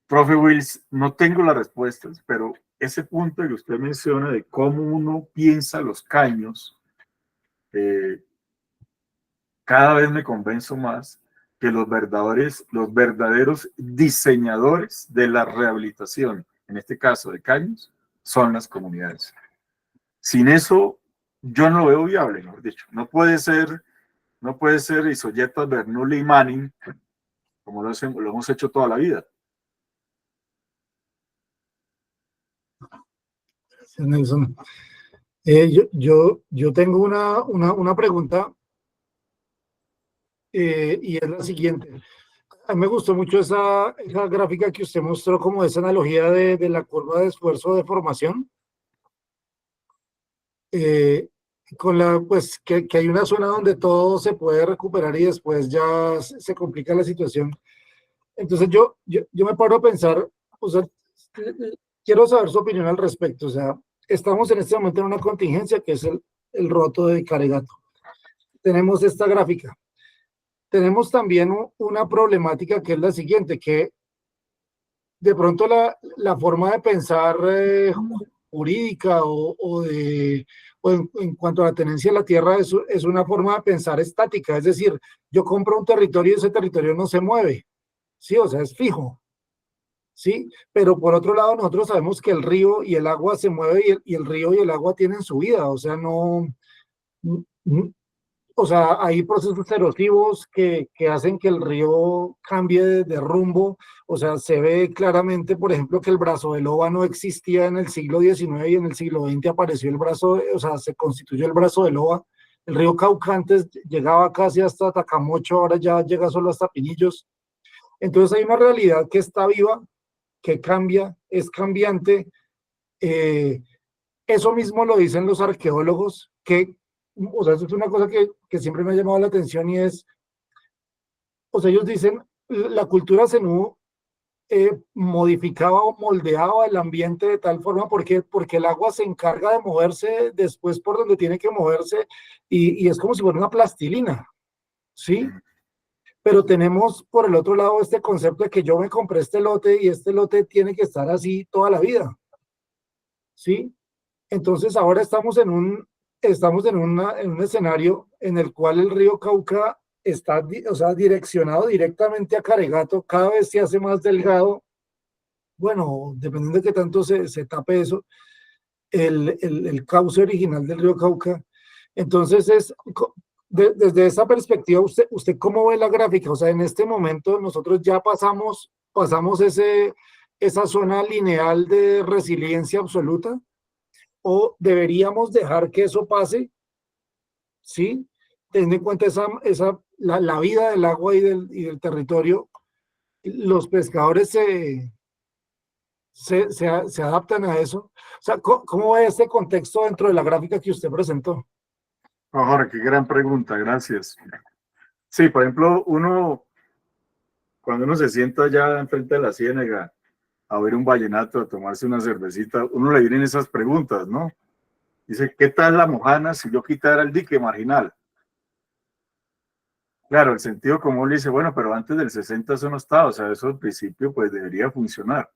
profe Wills, no tengo las respuestas, pero ese punto que usted menciona de cómo uno piensa los caños, cada vez me convenzo más que los verdaderos diseñadores de la rehabilitación, en este caso de caños, son las comunidades. Sin eso, yo no lo veo viable, mejor dicho. No puede ser Isoyetas, Bernoulli y Manning, como lo hemos hecho toda la vida. Nelson. Yo tengo una pregunta y es la siguiente. A mí me gustó mucho esa gráfica que usted mostró, como esa analogía de la curva de esfuerzo de formación. Pues que hay una zona donde todo se puede recuperar y después ya se complica la situación. Entonces yo me paro a pensar, o sea, quiero saber su opinión al respecto. O sea, estamos en este momento en una contingencia que es el roto de Caregato. Tenemos esta gráfica. Tenemos también una problemática que es la siguiente, que de pronto la forma de pensar jurídica o en cuanto a la tenencia de la tierra es una forma de pensar estática, es decir, yo compro un territorio y ese territorio no se mueve, ¿sí? O sea, es fijo, ¿sí? Pero por otro lado, nosotros sabemos que el río y el agua se mueve y el río y el agua tienen su vida, o sea, o sea, hay procesos erosivos que hacen que el río cambie de rumbo. O sea, se ve claramente, por ejemplo, que el brazo de loba no existía en el siglo XIX y en el siglo XX apareció o sea, se constituyó el brazo de loba. El río Cauca antes llegaba casi hasta Tacamocho, ahora ya llega solo hasta Pinillos. Entonces hay una realidad que está viva, que cambia, es cambiante. Eso mismo lo dicen los arqueólogos, o sea, eso es una cosa que siempre me ha llamado la atención y es, o sea, ellos dicen, la cultura zenú modificaba o moldeaba el ambiente de tal forma porque el agua se encarga de moverse después por donde tiene que moverse y es como si fuera una plastilina, ¿sí? Pero tenemos por el otro lado este concepto de que yo me compré este lote y este lote tiene que estar así toda la vida, ¿sí? Entonces ahora estamos en un escenario en el cual el río Cauca está, o sea, direccionado directamente a Caregato, cada vez se hace más delgado. Bueno, dependiendo de qué tanto se tape eso, el cauce original del río Cauca. Entonces, desde esa perspectiva, ¿usted cómo ve la gráfica? O sea, en este momento nosotros ya pasamos esa zona lineal de resiliencia absoluta, o deberíamos dejar que eso pase, ¿sí? Teniendo en cuenta la vida del agua y del territorio. Los pescadores se adaptan a eso. O sea, ¿cómo ve este contexto dentro de la gráfica que usted presentó? Oh, Jorge, qué gran pregunta, gracias. Sí, por ejemplo, cuando uno se sienta ya enfrente de la ciénaga a ver un vallenato, a tomarse una cervecita, uno le vienen esas preguntas, ¿no? Dice, ¿qué tal la Mojana si yo quitara el dique marginal? Claro, el sentido común le dice, bueno, pero antes del 60 eso no estaba, o sea, eso al principio pues debería funcionar.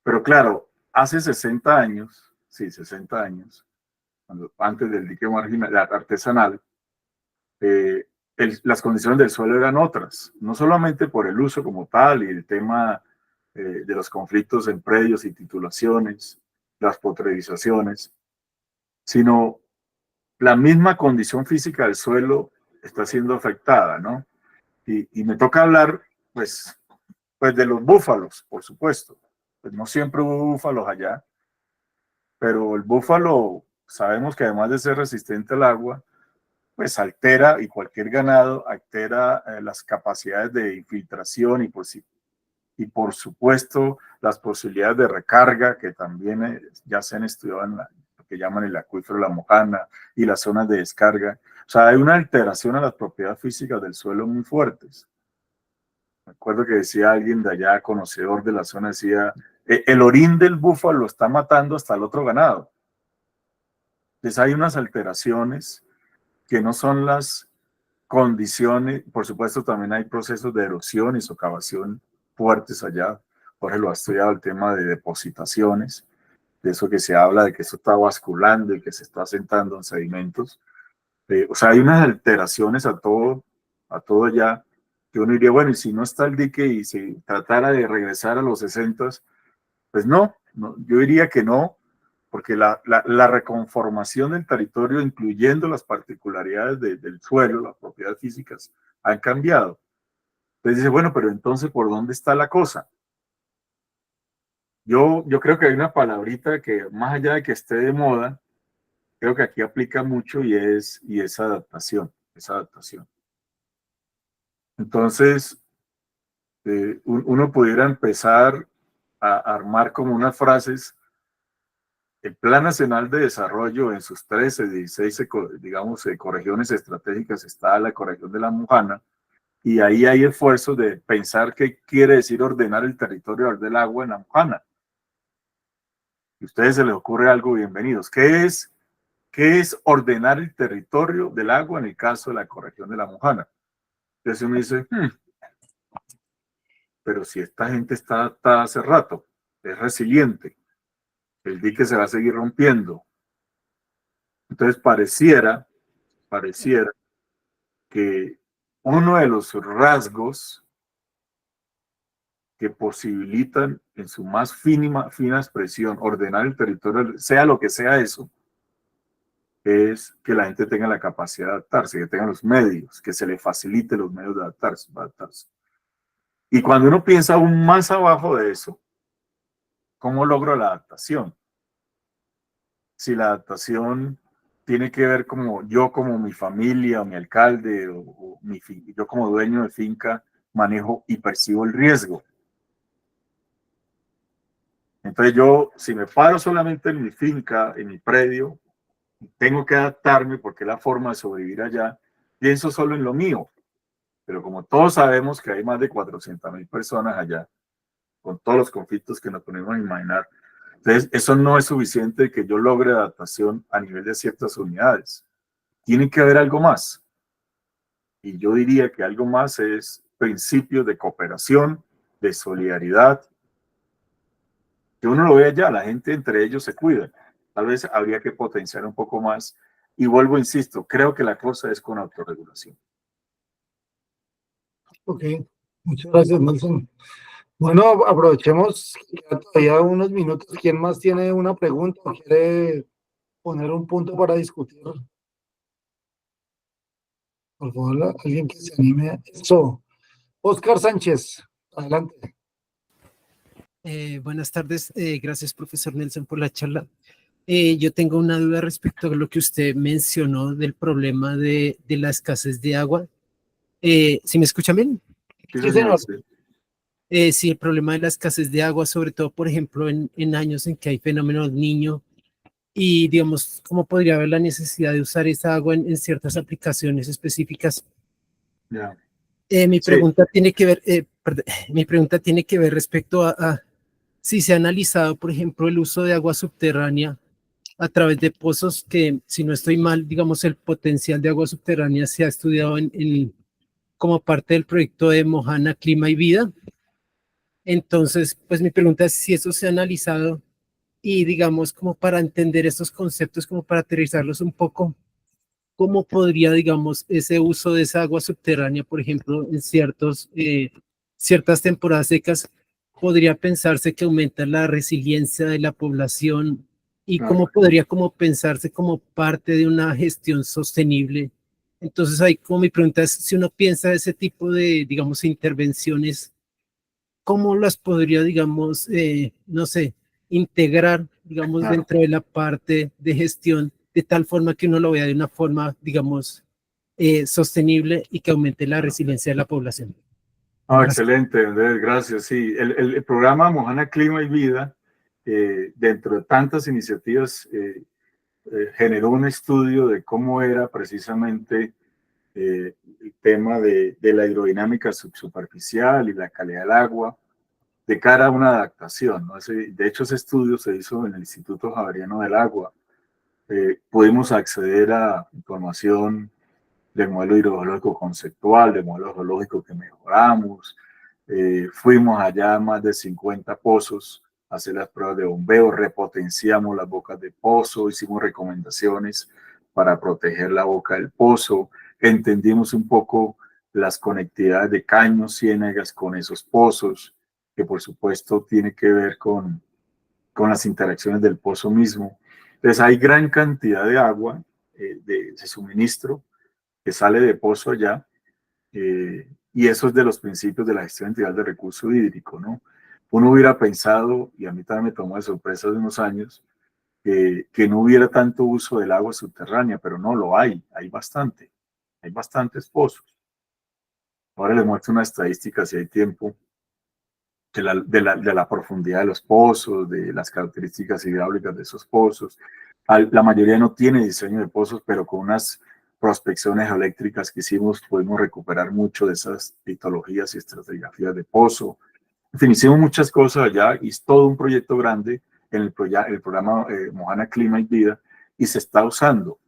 Pero claro, hace 60 años, sí, 60 años, antes del dique marginal, artesanal, las condiciones del suelo eran otras, no solamente por el uso como tal y el tema de los conflictos en predios y titulaciones, las potrerizaciones, sino la misma condición física del suelo está siendo afectada, ¿no? Y me toca hablar, pues de los búfalos, por supuesto. Pues no siempre hubo búfalos allá, pero el búfalo, sabemos que además de ser resistente al agua, pues altera, y cualquier ganado altera las capacidades de infiltración y por supuesto las posibilidades de recarga que también ya se han estudiado en lo que llaman el acuífero La Mojana y las zonas de descarga. O sea, hay una alteración a las propiedades físicas del suelo muy fuertes. Me acuerdo que decía alguien de allá, conocedor de la zona, decía, el orín del búfalo está matando hasta el otro ganado. Entonces hay unas alteraciones que no son las condiciones, por supuesto también hay procesos de erosión y socavación fuertes allá. Jorge lo ha estudiado, el tema de depositaciones, de eso que se habla de que eso está basculando y que se está asentando en sedimentos. O sea, hay unas alteraciones a todo allá, que uno diría, bueno, y si no está el dique y se tratara de regresar a los 60, pues no, yo diría que no, porque la reconformación del territorio, incluyendo las particularidades del suelo, las propiedades físicas, han cambiado. Entonces dice, bueno, pero entonces, ¿por dónde está la cosa? Yo creo que hay una palabrita que, más allá de que esté de moda, creo que aquí aplica mucho y es adaptación, Entonces, uno pudiera empezar a armar como unas frases. El Plan Nacional de Desarrollo en sus 13, 16, digamos, ecorregiones estratégicas está la ecorregión de La Mojana, y ahí hay esfuerzos de pensar qué quiere decir ordenar el territorio del agua en La Mojana. Si a ustedes se les ocurre algo, bienvenidos. ¿Qué es ordenar el territorio del agua en el caso de la ecorregión de La Mojana? Entonces uno dice, pero si esta gente está adaptada hace rato, es resiliente, el dique se va a seguir rompiendo. Entonces pareciera que uno de los rasgos que posibilitan en su más fina expresión ordenar el territorio, sea lo que sea eso, es que la gente tenga la capacidad de adaptarse, que tenga los medios, que se le facilite los medios de adaptarse. Y cuando uno piensa aún más abajo de eso, ¿cómo logro la adaptación? Si la adaptación tiene que ver como yo, como mi familia, o mi alcalde, o yo como dueño de finca, manejo y percibo el riesgo. Entonces yo, si me paro solamente en mi finca, en mi predio, tengo que adaptarme porque es la forma de sobrevivir allá, pienso solo en lo mío. Pero como todos sabemos que hay más de 400.000 personas allá, con todos los conflictos que nos podemos imaginar, entonces eso no es suficiente que yo logre adaptación a nivel de ciertas unidades. Tiene que haber algo más. Y yo diría que algo más es principios de cooperación, de solidaridad, que uno lo ve allá, la gente entre ellos se cuida. Tal vez habría que potenciar un poco más. Y vuelvo, insisto, creo que la cosa es con autorregulación. Ok, muchas gracias, Nelson. Bueno, aprovechemos todavía unos minutos. ¿Quién más tiene una pregunta o quiere poner un punto para discutir? Por favor, alguien que se anime. Eso. Oscar Sánchez, adelante. Buenas tardes, gracias profesor Nelson por la charla. Yo tengo una duda respecto a lo que usted mencionó del problema de la escasez de agua. ¿Sí me escuchan bien? Sí, señor. Sí, el problema de la escasez de agua, sobre todo, por ejemplo, en años en que hay fenómenos niño y, digamos, ¿cómo podría haber la necesidad de usar esa agua en ciertas aplicaciones específicas? Yeah. Mi pregunta tiene que ver, mi pregunta tiene que ver respecto a si se ha analizado, por ejemplo, el uso de agua subterránea a través de pozos que, si no estoy mal, digamos, el potencial de agua subterránea se ha estudiado como parte del proyecto de Mojana Clima y Vida. Entonces, pues mi pregunta es si eso se ha analizado Y digamos, como para entender estos conceptos, como para aterrizarlos un poco, ¿cómo podría, digamos, ese uso de esa agua subterránea, por ejemplo, en ciertas temporadas secas, podría pensarse que aumenta la resiliencia de la población y cómo Claro. podría como pensarse como parte de una gestión sostenible? Entonces, ahí como mi pregunta es, si uno piensa ese tipo de, digamos, intervenciones, ¿cómo las podría, digamos, no sé, integrar, digamos, Claro. dentro de la parte de gestión, de tal forma que uno lo vea de una forma, digamos, sostenible y que aumente la resiliencia de la población? Gracias. Excelente, Andrés, gracias. Sí, el programa Mojana Clima y Vida, dentro de tantas iniciativas, generó un estudio de cómo era precisamente el tema de la hidrodinámica subsuperficial y la calidad del agua de cara a una adaptación, ¿no? De hecho, ese estudio se hizo en el Instituto Javeriano del Agua. Pudimos acceder a información del modelo hidrogeológico conceptual, del modelo geológico que mejoramos. Fuimos allá a más de 50 pozos a hacer las pruebas de bombeo, repotenciamos las bocas de pozo, hicimos recomendaciones para proteger la boca del pozo, entendimos un poco las conectividades de caños, ciénagas con esos pozos, que por supuesto tiene que ver con las interacciones del pozo mismo. Entonces hay gran cantidad de agua, de suministro, que sale de pozo allá, y eso es de los principios de la gestión integral de recurso hídrico, ¿no? Uno hubiera pensado, y a mí también me tomó de sorpresa hace unos años, que no hubiera tanto uso del agua subterránea, pero no lo hay bastantes pozos. Ahora les muestro una estadística, si hay tiempo, de la profundidad de los pozos, de las características hidráulicas de esos pozos. La mayoría no tiene diseño de pozos, pero con unas prospecciones eléctricas que hicimos pudimos recuperar mucho de esas litologías y estratigrafías de pozo. En fin, hicimos muchas cosas allá y es todo un proyecto grande en el programa Mojana Clima y Vida, y se está usando,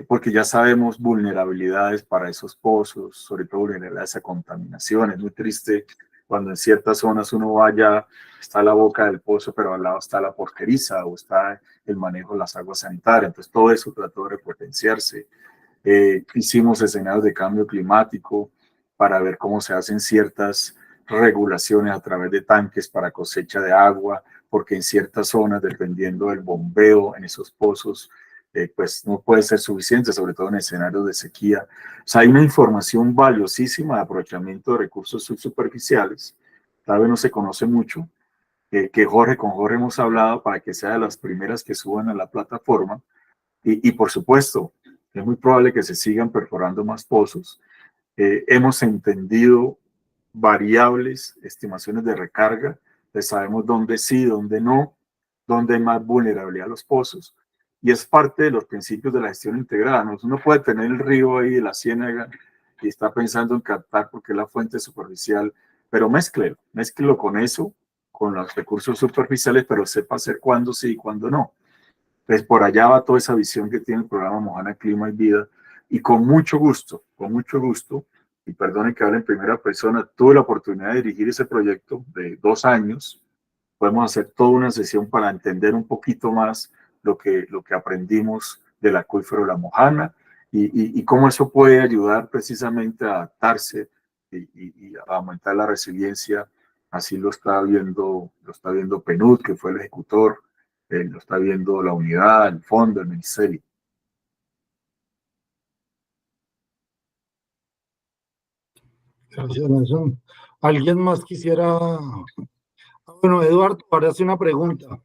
porque ya sabemos vulnerabilidades para esos pozos, sobre todo vulnerabilidades a contaminación. Es muy triste cuando en ciertas zonas uno vaya, está la boca del pozo, pero al lado está la porqueriza o está el manejo de las aguas sanitarias. Entonces todo eso trató de repotenciarse. Hicimos escenarios de cambio climático para ver cómo se hacen ciertas regulaciones a través de tanques para cosecha de agua, porque en ciertas zonas, dependiendo del bombeo en esos pozos, pues no puede ser suficiente, sobre todo en escenarios de sequía. O sea, hay una información valiosísima de aprovechamiento de recursos subsuperficiales. Tal vez no se conoce mucho, que con Jorge hemos hablado para que sea de las primeras que suban a la plataforma. Y por supuesto, es muy probable que se sigan perforando más pozos. Hemos entendido variables, estimaciones de recarga, pues sabemos dónde sí, dónde no, dónde hay más vulnerabilidad a los pozos. Y es parte de los principios de la gestión integrada, ¿no? Uno puede tener el río ahí de la ciénaga y está pensando en captar porque es la fuente superficial, pero mézclelo con eso, con los recursos superficiales, pero sepa hacer cuándo sí y cuándo no. Entonces, por allá va toda esa visión que tiene el programa Mojana Clima y Vida. Y con mucho gusto, y perdone que hable en primera persona, tuve la oportunidad de dirigir ese proyecto de 2 años. Podemos hacer toda una sesión para entender un poquito más lo que aprendimos del acuífero de la Mojana y cómo eso puede ayudar precisamente a adaptarse y a aumentar la resiliencia. Así lo está viendo PNUD, que fue el ejecutor, lo está viendo la unidad, el fondo, el ministerio. Gracias, Nelson. ¿Alguien más quisiera? Bueno, Eduardo, ahora hace una pregunta.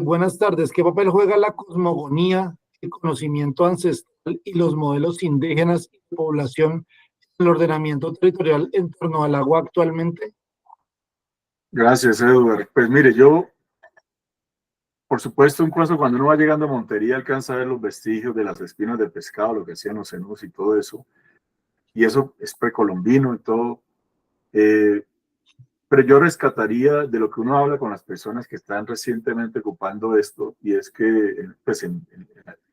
Buenas tardes. ¿Qué papel juega la cosmogonía, el conocimiento ancestral y los modelos indígenas y de población en el ordenamiento territorial en torno al agua actualmente? Gracias, Edward. Pues mire, por supuesto, incluso cuando uno va llegando a Montería alcanza a ver los vestigios de las espinas de pescado, lo que hacían los cenús y todo eso. Y eso es precolombino y todo. Pero yo rescataría de lo que uno habla con las personas que están recientemente ocupando esto, y es que pues en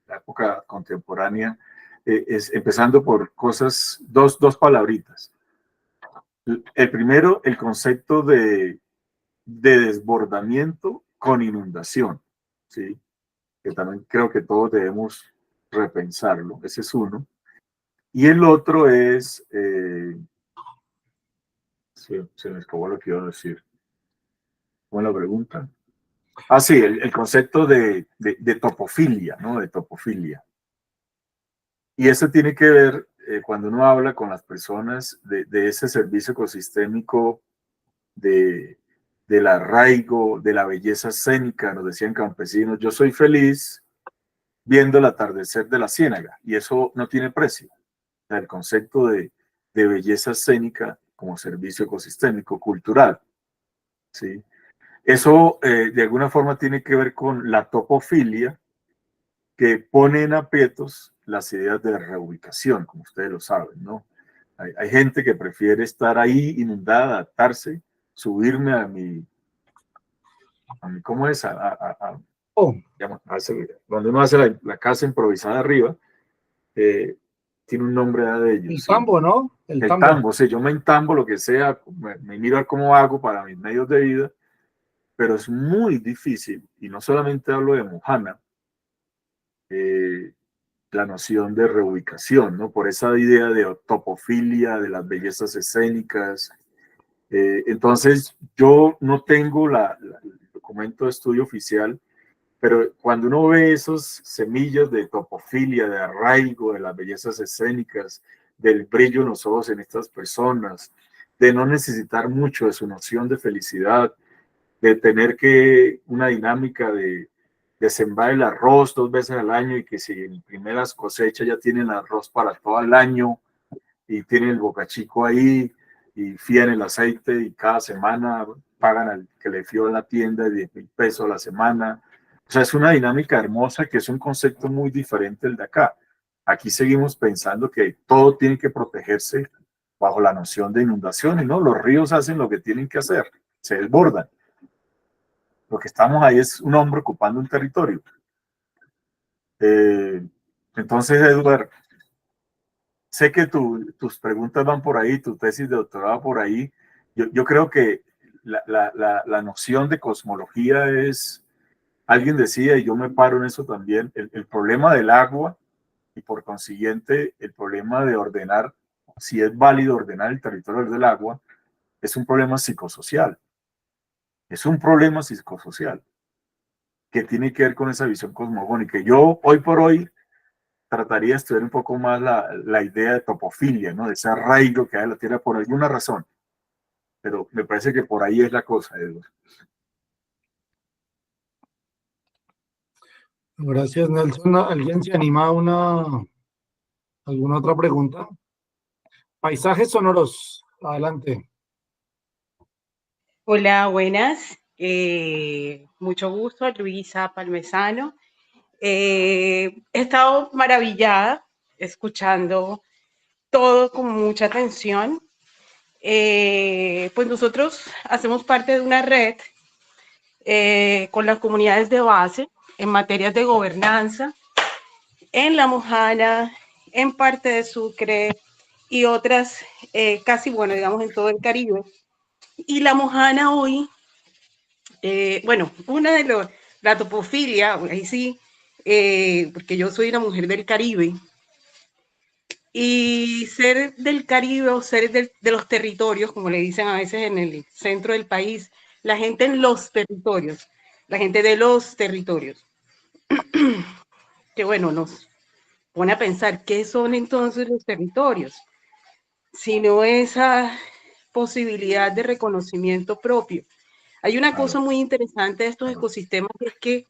la época contemporánea, es empezando por cosas, dos palabritas. El primero, el concepto de desbordamiento con inundación, ¿sí? Que también creo que todos debemos repensarlo. Ese es uno. Y el otro es, se me escapó lo que iba a decir. Buena pregunta. Ah, sí, el concepto de topofilia, ¿no? De topofilia. Y eso tiene que ver, cuando uno habla con las personas de ese servicio ecosistémico, del arraigo, de la belleza escénica, nos decían campesinos, yo soy feliz viendo el atardecer de la ciénaga, y eso no tiene precio. O sea, el concepto de belleza escénica como servicio ecosistémico, cultural, ¿sí? Eso de alguna forma tiene que ver con la topofilia, que pone en aprietos las ideas de reubicación, como ustedes lo saben, ¿no? Hay gente que prefiere estar ahí inundada, adaptarse, subirme a mi ¿cómo es? Cuando uno hace la casa improvisada arriba, tiene un nombre de ellos. El tambo, ¿no? El tambo, sí, yo me entambo lo que sea, me miro a cómo hago para mis medios de vida, pero es muy difícil, y no solamente hablo de Mojana, la noción de reubicación, ¿no? Por esa idea de topofilia, de las bellezas escénicas. Entonces, yo no tengo el documento de estudio oficial, pero cuando uno ve esos semillas de topofilia, de arraigo, de las bellezas escénicas, del brillo en los ojos en estas personas, de no necesitar mucho de su noción de felicidad, de tener que una dinámica de sembrar el arroz 2 veces al año, y que si en primeras cosechas ya tienen arroz para todo el año y tienen el bocachico ahí y fían el aceite, y cada semana pagan al que le fió en la tienda 10,000 pesos a la semana. O sea, es una dinámica hermosa, que es un concepto muy diferente del de acá. Aquí seguimos pensando que todo tiene que protegerse bajo la noción de inundaciones, ¿no? Los ríos hacen lo que tienen que hacer, se desbordan. Lo que estamos ahí es un hombre ocupando un territorio. Entonces, Eduardo, sé que tus preguntas van por ahí, tu tesis de doctorado por ahí. Yo creo que la noción de cosmología es, alguien decía, y yo me paro en eso también, el problema del agua, y por consiguiente el problema de ordenar, si es válido ordenar el territorio del agua, es un problema psicosocial. Es un problema psicosocial que tiene que ver con esa visión cosmogónica. Yo hoy por hoy trataría de estudiar un poco más la idea de topofilia, ¿no? De ese arraigo que hay en la Tierra por alguna razón. Pero me parece que por ahí es la cosa, Eduardo. Gracias, Nelson. ¿Alguien se anima a alguna otra pregunta? Paisajes sonoros. Adelante. Hola, buenas. Mucho gusto, Luisa Palmesano. He estado maravillada escuchando todo con mucha atención. Pues nosotros hacemos parte de una red con las comunidades de base en materias de gobernanza en La Mojana, en parte de Sucre y otras casi, bueno, digamos en todo el Caribe. Y La Mojana hoy, bueno, una de la topofilia, ahí sí, porque yo soy una mujer del Caribe, y ser del Caribe o ser de los territorios, como le dicen a veces en el centro del país, la gente en los territorios, la gente de los territorios, que bueno, nos pone a pensar qué son entonces los territorios, sino esa posibilidad de reconocimiento propio. Hay una cosa muy interesante de estos ecosistemas, que es que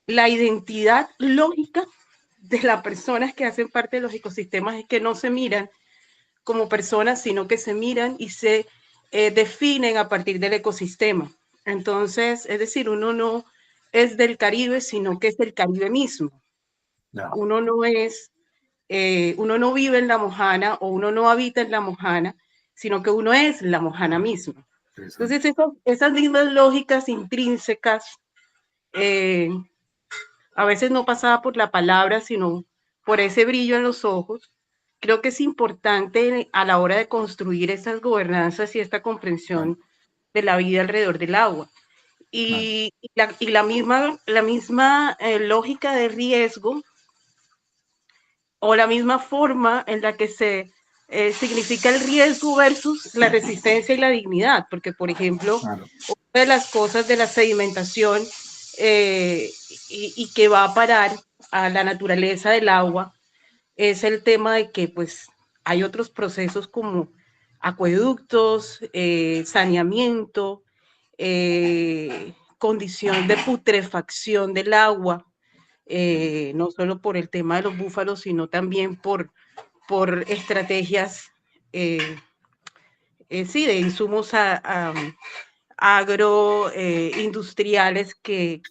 la identidad lógica de las personas que hacen parte de los ecosistemas es que no se miran como personas, sino que se miran y se definen a partir del ecosistema. Entonces, es decir, uno no es del Caribe, sino que es del Caribe mismo. No. Uno no es, uno no vive en La Mojana o uno no habita en La Mojana, sino que uno es La Mojana misma. Entonces, esas mismas lógicas intrínsecas, a veces no pasaba por la palabra, sino por ese brillo en los ojos, creo que es importante a la hora de construir esas gobernanzas y esta comprensión de la vida alrededor del agua. y la misma lógica de riesgo o la misma forma en la que se significa el riesgo versus la resistencia y la dignidad, porque por ejemplo, Claro. una de las cosas de la sedimentación y que va a parar a la naturaleza del agua es el tema de que pues hay otros procesos como acueductos, saneamiento, condición de putrefacción del agua, no solo por el tema de los búfalos, sino también por estrategias sí, de insumos agroindustriales que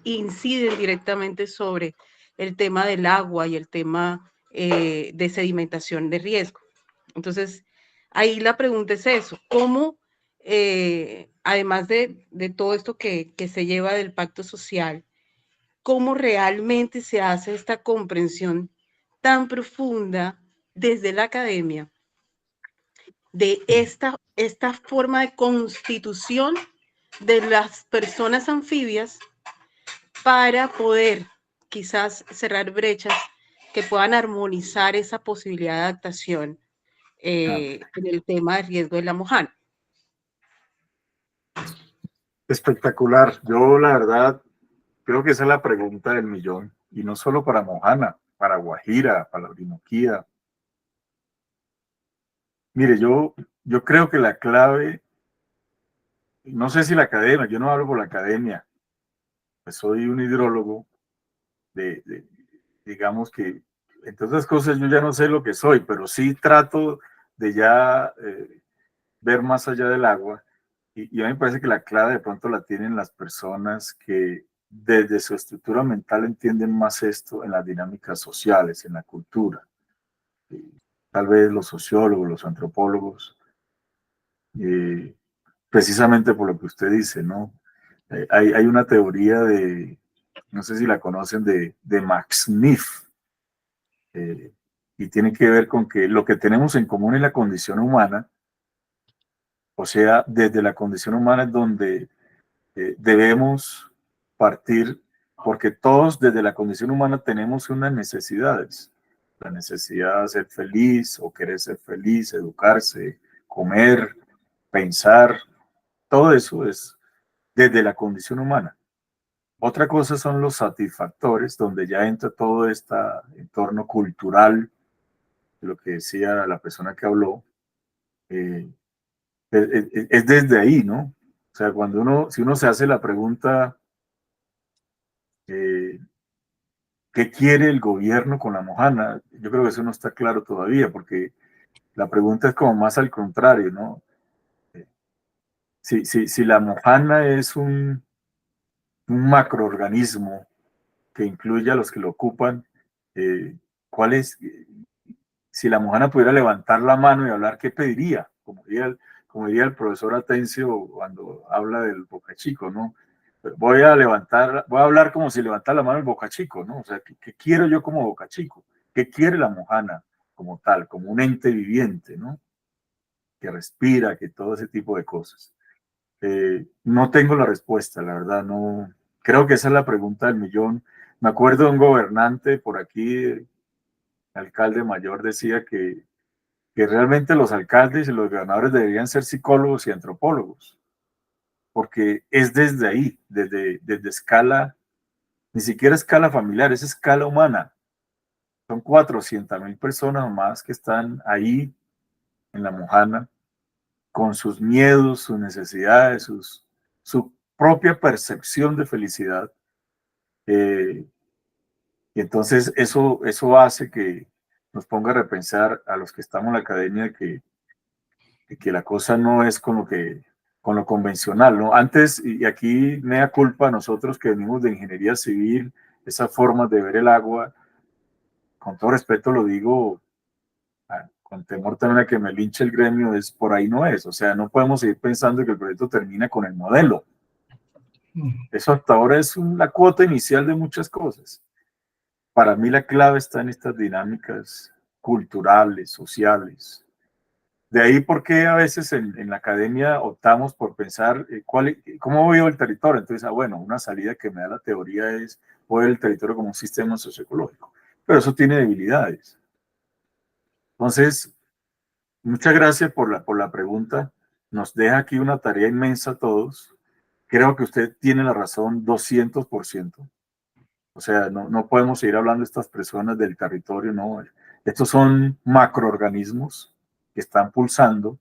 inciden directamente sobre el tema del agua y el tema de sedimentación de riesgo. Entonces, ahí la pregunta es eso, ¿cómo, además de todo esto que se lleva del pacto social, cómo realmente se hace esta comprensión tan profunda desde la academia de esta forma de constitución de las personas anfibias para poder quizás cerrar brechas que puedan armonizar esa posibilidad de adaptación en el tema de riesgo de la mojana? Espectacular. Yo, la verdad, creo que esa es la pregunta del millón. Y no solo para Mojana, para Guajira, para la Orinoquía. Mire, yo creo que la clave, no sé si la academia, yo no hablo por la academia, pues soy un hidrólogo digamos que, entre otras cosas, yo ya no sé lo que soy, pero sí trato de ya ver más allá del agua. Y a mí me parece que la clave de pronto la tienen las personas que desde su estructura mental entienden más esto en las dinámicas sociales, en la cultura. Tal vez los sociólogos, los antropólogos, precisamente por lo que usted dice, ¿no? Hay una teoría no sé si la conocen, de Max Neff, y tiene que ver con que lo que tenemos en común en la condición humana, o sea, desde la condición humana es donde debemos partir, porque todos desde la condición humana tenemos unas necesidades. La necesidad de ser feliz o querer ser feliz, educarse, comer, pensar, todo eso es desde la condición humana. Otra cosa son los satisfactores, donde ya entra todo este entorno cultural, lo que decía la persona que habló, es desde ahí, ¿no? O sea, si uno se hace la pregunta, ¿qué quiere el gobierno con la mojana? Yo creo que eso no está claro todavía, porque la pregunta es como más al contrario, ¿no? Si la mojana es un macroorganismo que incluye a los que lo ocupan, ¿cuál es? Si la mojana pudiera levantar la mano y hablar, ¿qué pediría? Como diría el profesor Atencio cuando habla del Boca Chico, ¿no? Voy a hablar como si levantara la mano el Boca Chico, ¿no? O sea, ¿qué quiero yo como Boca Chico? ¿Qué quiere la mojana como tal, como un ente viviente, ¿no? Que respira, que todo ese tipo de cosas. No tengo la respuesta, la verdad, no. Creo que esa es la pregunta del millón. Me acuerdo de un gobernante por aquí, alcalde mayor, decía que realmente los alcaldes y los gobernadores deberían ser psicólogos y antropólogos, porque es desde ahí, desde escala, ni siquiera escala familiar, es escala humana. Son 400.000 personas más que están ahí en la mojana, con sus miedos, sus necesidades, su propia percepción de felicidad. Y entonces eso hace que nos ponga a repensar a los que estamos en la academia que la cosa no es con lo convencional, ¿no? Antes, y aquí mea culpa, nosotros que venimos de ingeniería civil, esa forma de ver el agua, con todo respeto lo digo, con temor también a que me linche el gremio, es por ahí no es. O sea, no podemos seguir pensando que el proyecto termina con el modelo. Eso hasta ahora es la cuota inicial de muchas cosas. Para mí la clave está en estas dinámicas culturales, sociales, De ahí por qué a veces en la academia optamos por pensar cómo veo el territorio. Entonces, bueno, una salida que me da la teoría es ver el territorio como un sistema socioecológico. Pero eso tiene debilidades. Entonces, muchas gracias por la pregunta. Nos deja aquí una tarea inmensa a todos. Creo que usted tiene la razón 200%. O sea, no podemos seguir hablando de estas personas del territorio, no. Estos son macroorganismos que están pulsando,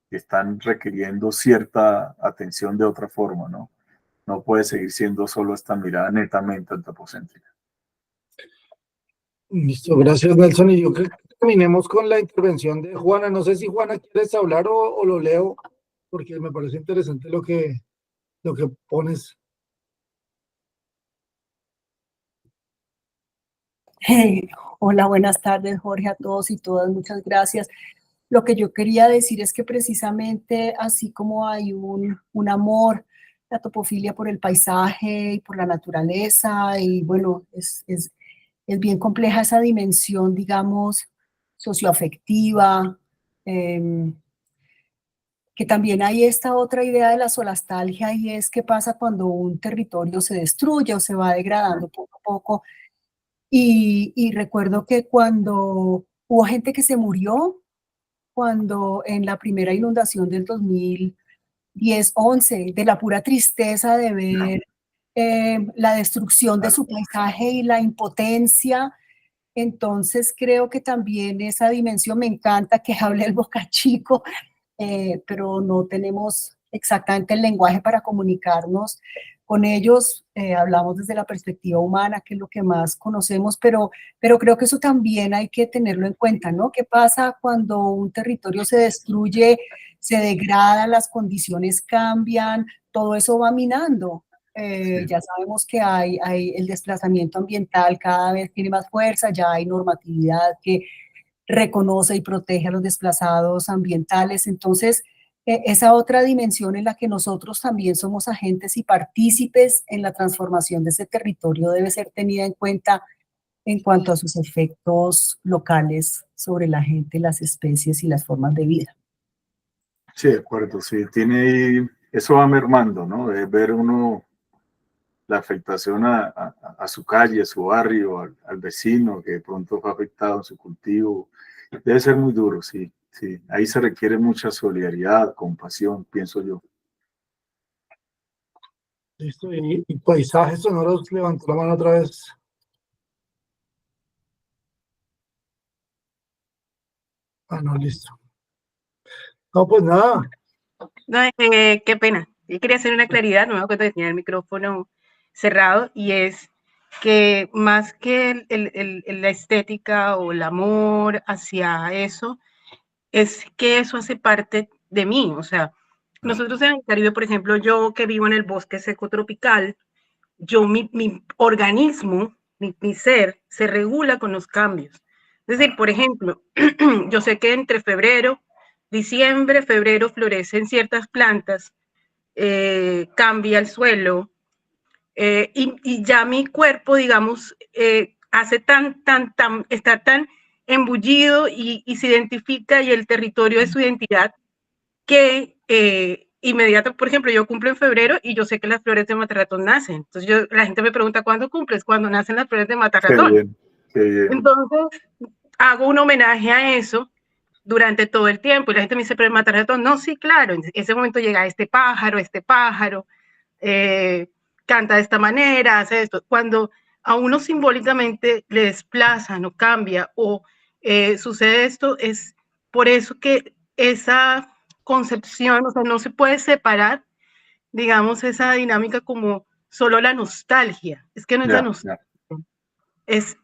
que están requiriendo cierta atención de otra forma, ¿no? No puede seguir siendo solo esta mirada netamente antropocéntrica. Listo, gracias Nelson. Y yo creo que terminemos con la intervención de Juana. No sé si Juana quieres hablar o lo leo, porque me parece interesante lo que pones. Hey, hola, buenas tardes, Jorge, a todos y todas, muchas gracias. Lo que yo quería decir es que precisamente así como hay un amor, la topofilia por el paisaje y por la naturaleza, y bueno, es bien compleja esa dimensión, digamos, socioafectiva, que también hay esta otra idea de la solastalgia, y es qué pasa cuando un territorio se destruye o se va degradando poco a poco. Y recuerdo que cuando hubo gente que se murió, cuando en la primera inundación del 2010-11, de la pura tristeza de ver la destrucción de su paisaje y la impotencia. Entonces creo que también esa dimensión, me encanta que hable el Boca Chico, pero no tenemos exactamente el lenguaje para comunicarnos con ellos. Hablamos desde la perspectiva humana, que es lo que más conocemos, pero creo que eso también hay que tenerlo en cuenta, ¿no? ¿Qué pasa cuando un territorio se destruye, se degrada, las condiciones cambian, todo eso va minando? Sí. Ya sabemos que hay el desplazamiento ambiental cada vez tiene más fuerza, ya hay normatividad que reconoce y protege a los desplazados ambientales. Entonces, esa otra dimensión en la que nosotros también somos agentes y partícipes en la transformación de ese territorio debe ser tenida en cuenta en cuanto a sus efectos locales sobre la gente, las especies y las formas de vida. Sí, de acuerdo, sí, eso va mermando, ¿no? Es ver uno la afectación a su calle, a su barrio, al vecino que de pronto fue afectado en su cultivo. Debe ser muy duro, sí, sí. Ahí se requiere mucha solidaridad, compasión, pienso yo. Listo, y paisajes sonoros, levantó la mano otra vez. Ah, no, listo. No, pues nada. No, qué pena. Yo quería hacer una claridad, no me acuerdo que tenía el micrófono cerrado, y es que más que la estética o el amor hacia eso, es que eso hace parte de mí. O sea, nosotros en el Caribe, por ejemplo, yo que vivo en el bosque seco tropical, mi organismo, mi ser, se regula con los cambios. Es decir, por ejemplo, yo sé que entre diciembre, febrero florecen ciertas plantas, cambia el suelo, y ya mi cuerpo, digamos, hace está tan embullido y se identifica, y el territorio es su identidad, que inmediato, por ejemplo, yo cumplo en febrero y yo sé que las flores de Matarratón nacen. Entonces la gente me pregunta, ¿cuándo cumples? Cuando nacen las flores de Matarratón. Qué bien, qué bien. Entonces hago un homenaje a eso durante todo el tiempo, y la gente me dice, pero el Matarratón, no, sí, claro, en ese momento llega este pájaro, canta de esta manera, hace esto. Cuando a uno simbólicamente le desplazan o cambia o sucede esto, es por eso que esa concepción, o sea, no se puede separar, digamos, esa dinámica como solo la nostalgia. Es que no es la nostalgia. Es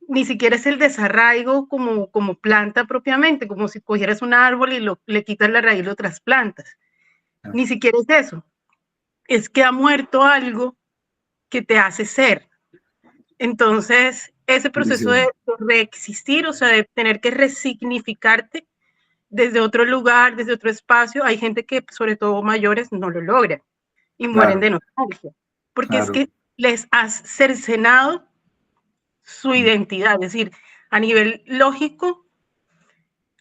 ni siquiera es el desarraigo como planta propiamente, como si cogieras un árbol y le quitas la raíz de otras plantas. Ni siquiera es eso. Es que ha muerto algo que te hace ser. Entonces, ese proceso de reexistir, o sea, de tener que resignificarte desde otro lugar, desde otro espacio, hay gente que, sobre todo mayores, no lo logran y mueren de nostalgia, porque es que les has cercenado su identidad. Es decir, a nivel lógico,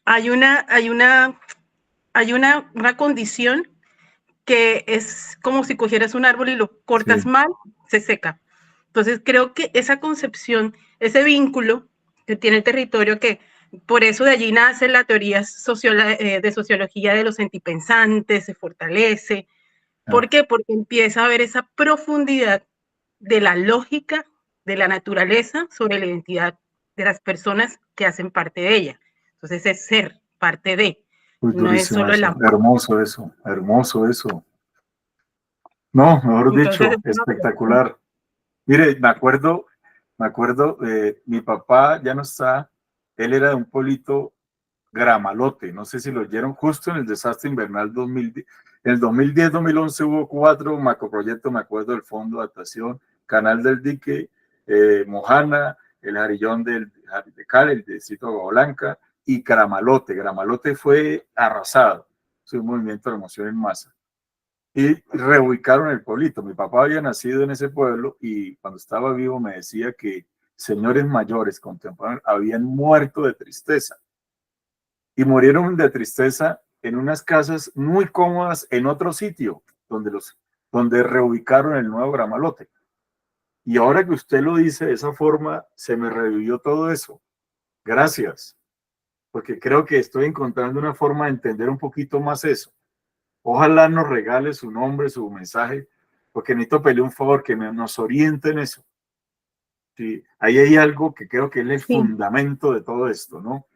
hay una condición que es como si cogieras un árbol y lo cortas Sí. mal, se seca. Entonces creo que esa concepción, ese vínculo que tiene el territorio, que por eso de allí nace la teoría de sociología de los sentipensantes, se fortalece. ¿Por qué? Porque empieza a haber esa profundidad de la lógica de la naturaleza sobre la identidad de las personas que hacen parte de ella. Entonces es ser parte de, Muy no es durísimo solo el eso. amor. Hermoso eso, hermoso eso. No, mejor Entonces, dicho, espectacular. Mire, me acuerdo, mi papá ya no está, él era de un pueblito Gramalote, no sé si lo oyeron, justo en el desastre invernal 2010. En el 2010-2011 hubo 4 macroproyectos, me acuerdo, del Fondo de Adaptación, Canal del Dique, Mojana, el Jarillón de Cali, el distrito de Agua Blanca, y Gramalote. Gramalote fue arrasado, es un movimiento de emoción en masa. Y reubicaron el pueblito. Mi papá había nacido en ese pueblo y cuando estaba vivo me decía que señores mayores contemporáneos habían muerto de tristeza y murieron de tristeza en unas casas muy cómodas en otro sitio donde reubicaron el nuevo Gramalote. Y ahora que usted lo dice de esa forma, se me revivió todo eso. Gracias, porque creo que estoy encontrando una forma de entender un poquito más eso. Ojalá nos regale su nombre, su mensaje, porque necesito pedirle un favor que nos oriente en eso. Sí, ahí hay algo que creo que es el fundamento de todo esto, ¿no?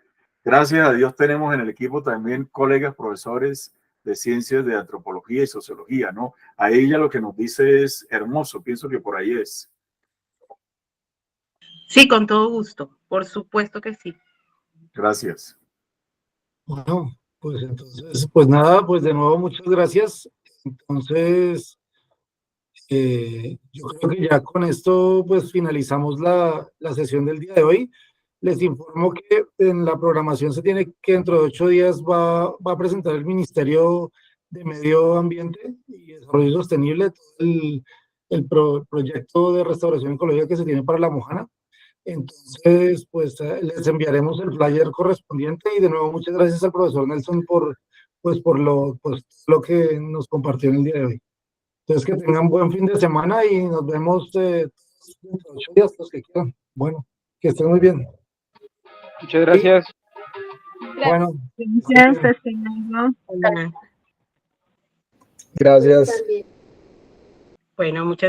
Gracias a Dios tenemos en el equipo también colegas profesores de ciencias de antropología y sociología, ¿no? A ella lo que nos dice es hermoso, pienso que por ahí es. sí, con todo gusto, por supuesto que sí. Gracias. Bueno, pues entonces, pues nada, pues de nuevo muchas gracias. Entonces, yo creo que ya con esto pues finalizamos la sesión del día de hoy. Les informo que en la programación se tiene que dentro de 8 días va a presentar el Ministerio de Medio Ambiente y Desarrollo Sostenible todo el proyecto de restauración ecológica que se tiene para La Mojana. Entonces, pues les enviaremos el flyer correspondiente y de nuevo muchas gracias al profesor Nelson por lo que nos compartió en el día de hoy. Entonces, que tengan buen fin de semana y nos vemos dentro de 8 días, los que quieran. Bueno, que estén muy bien. Muchas gracias. Bueno, Gracias, hasta luego. gracias. Bueno, muchas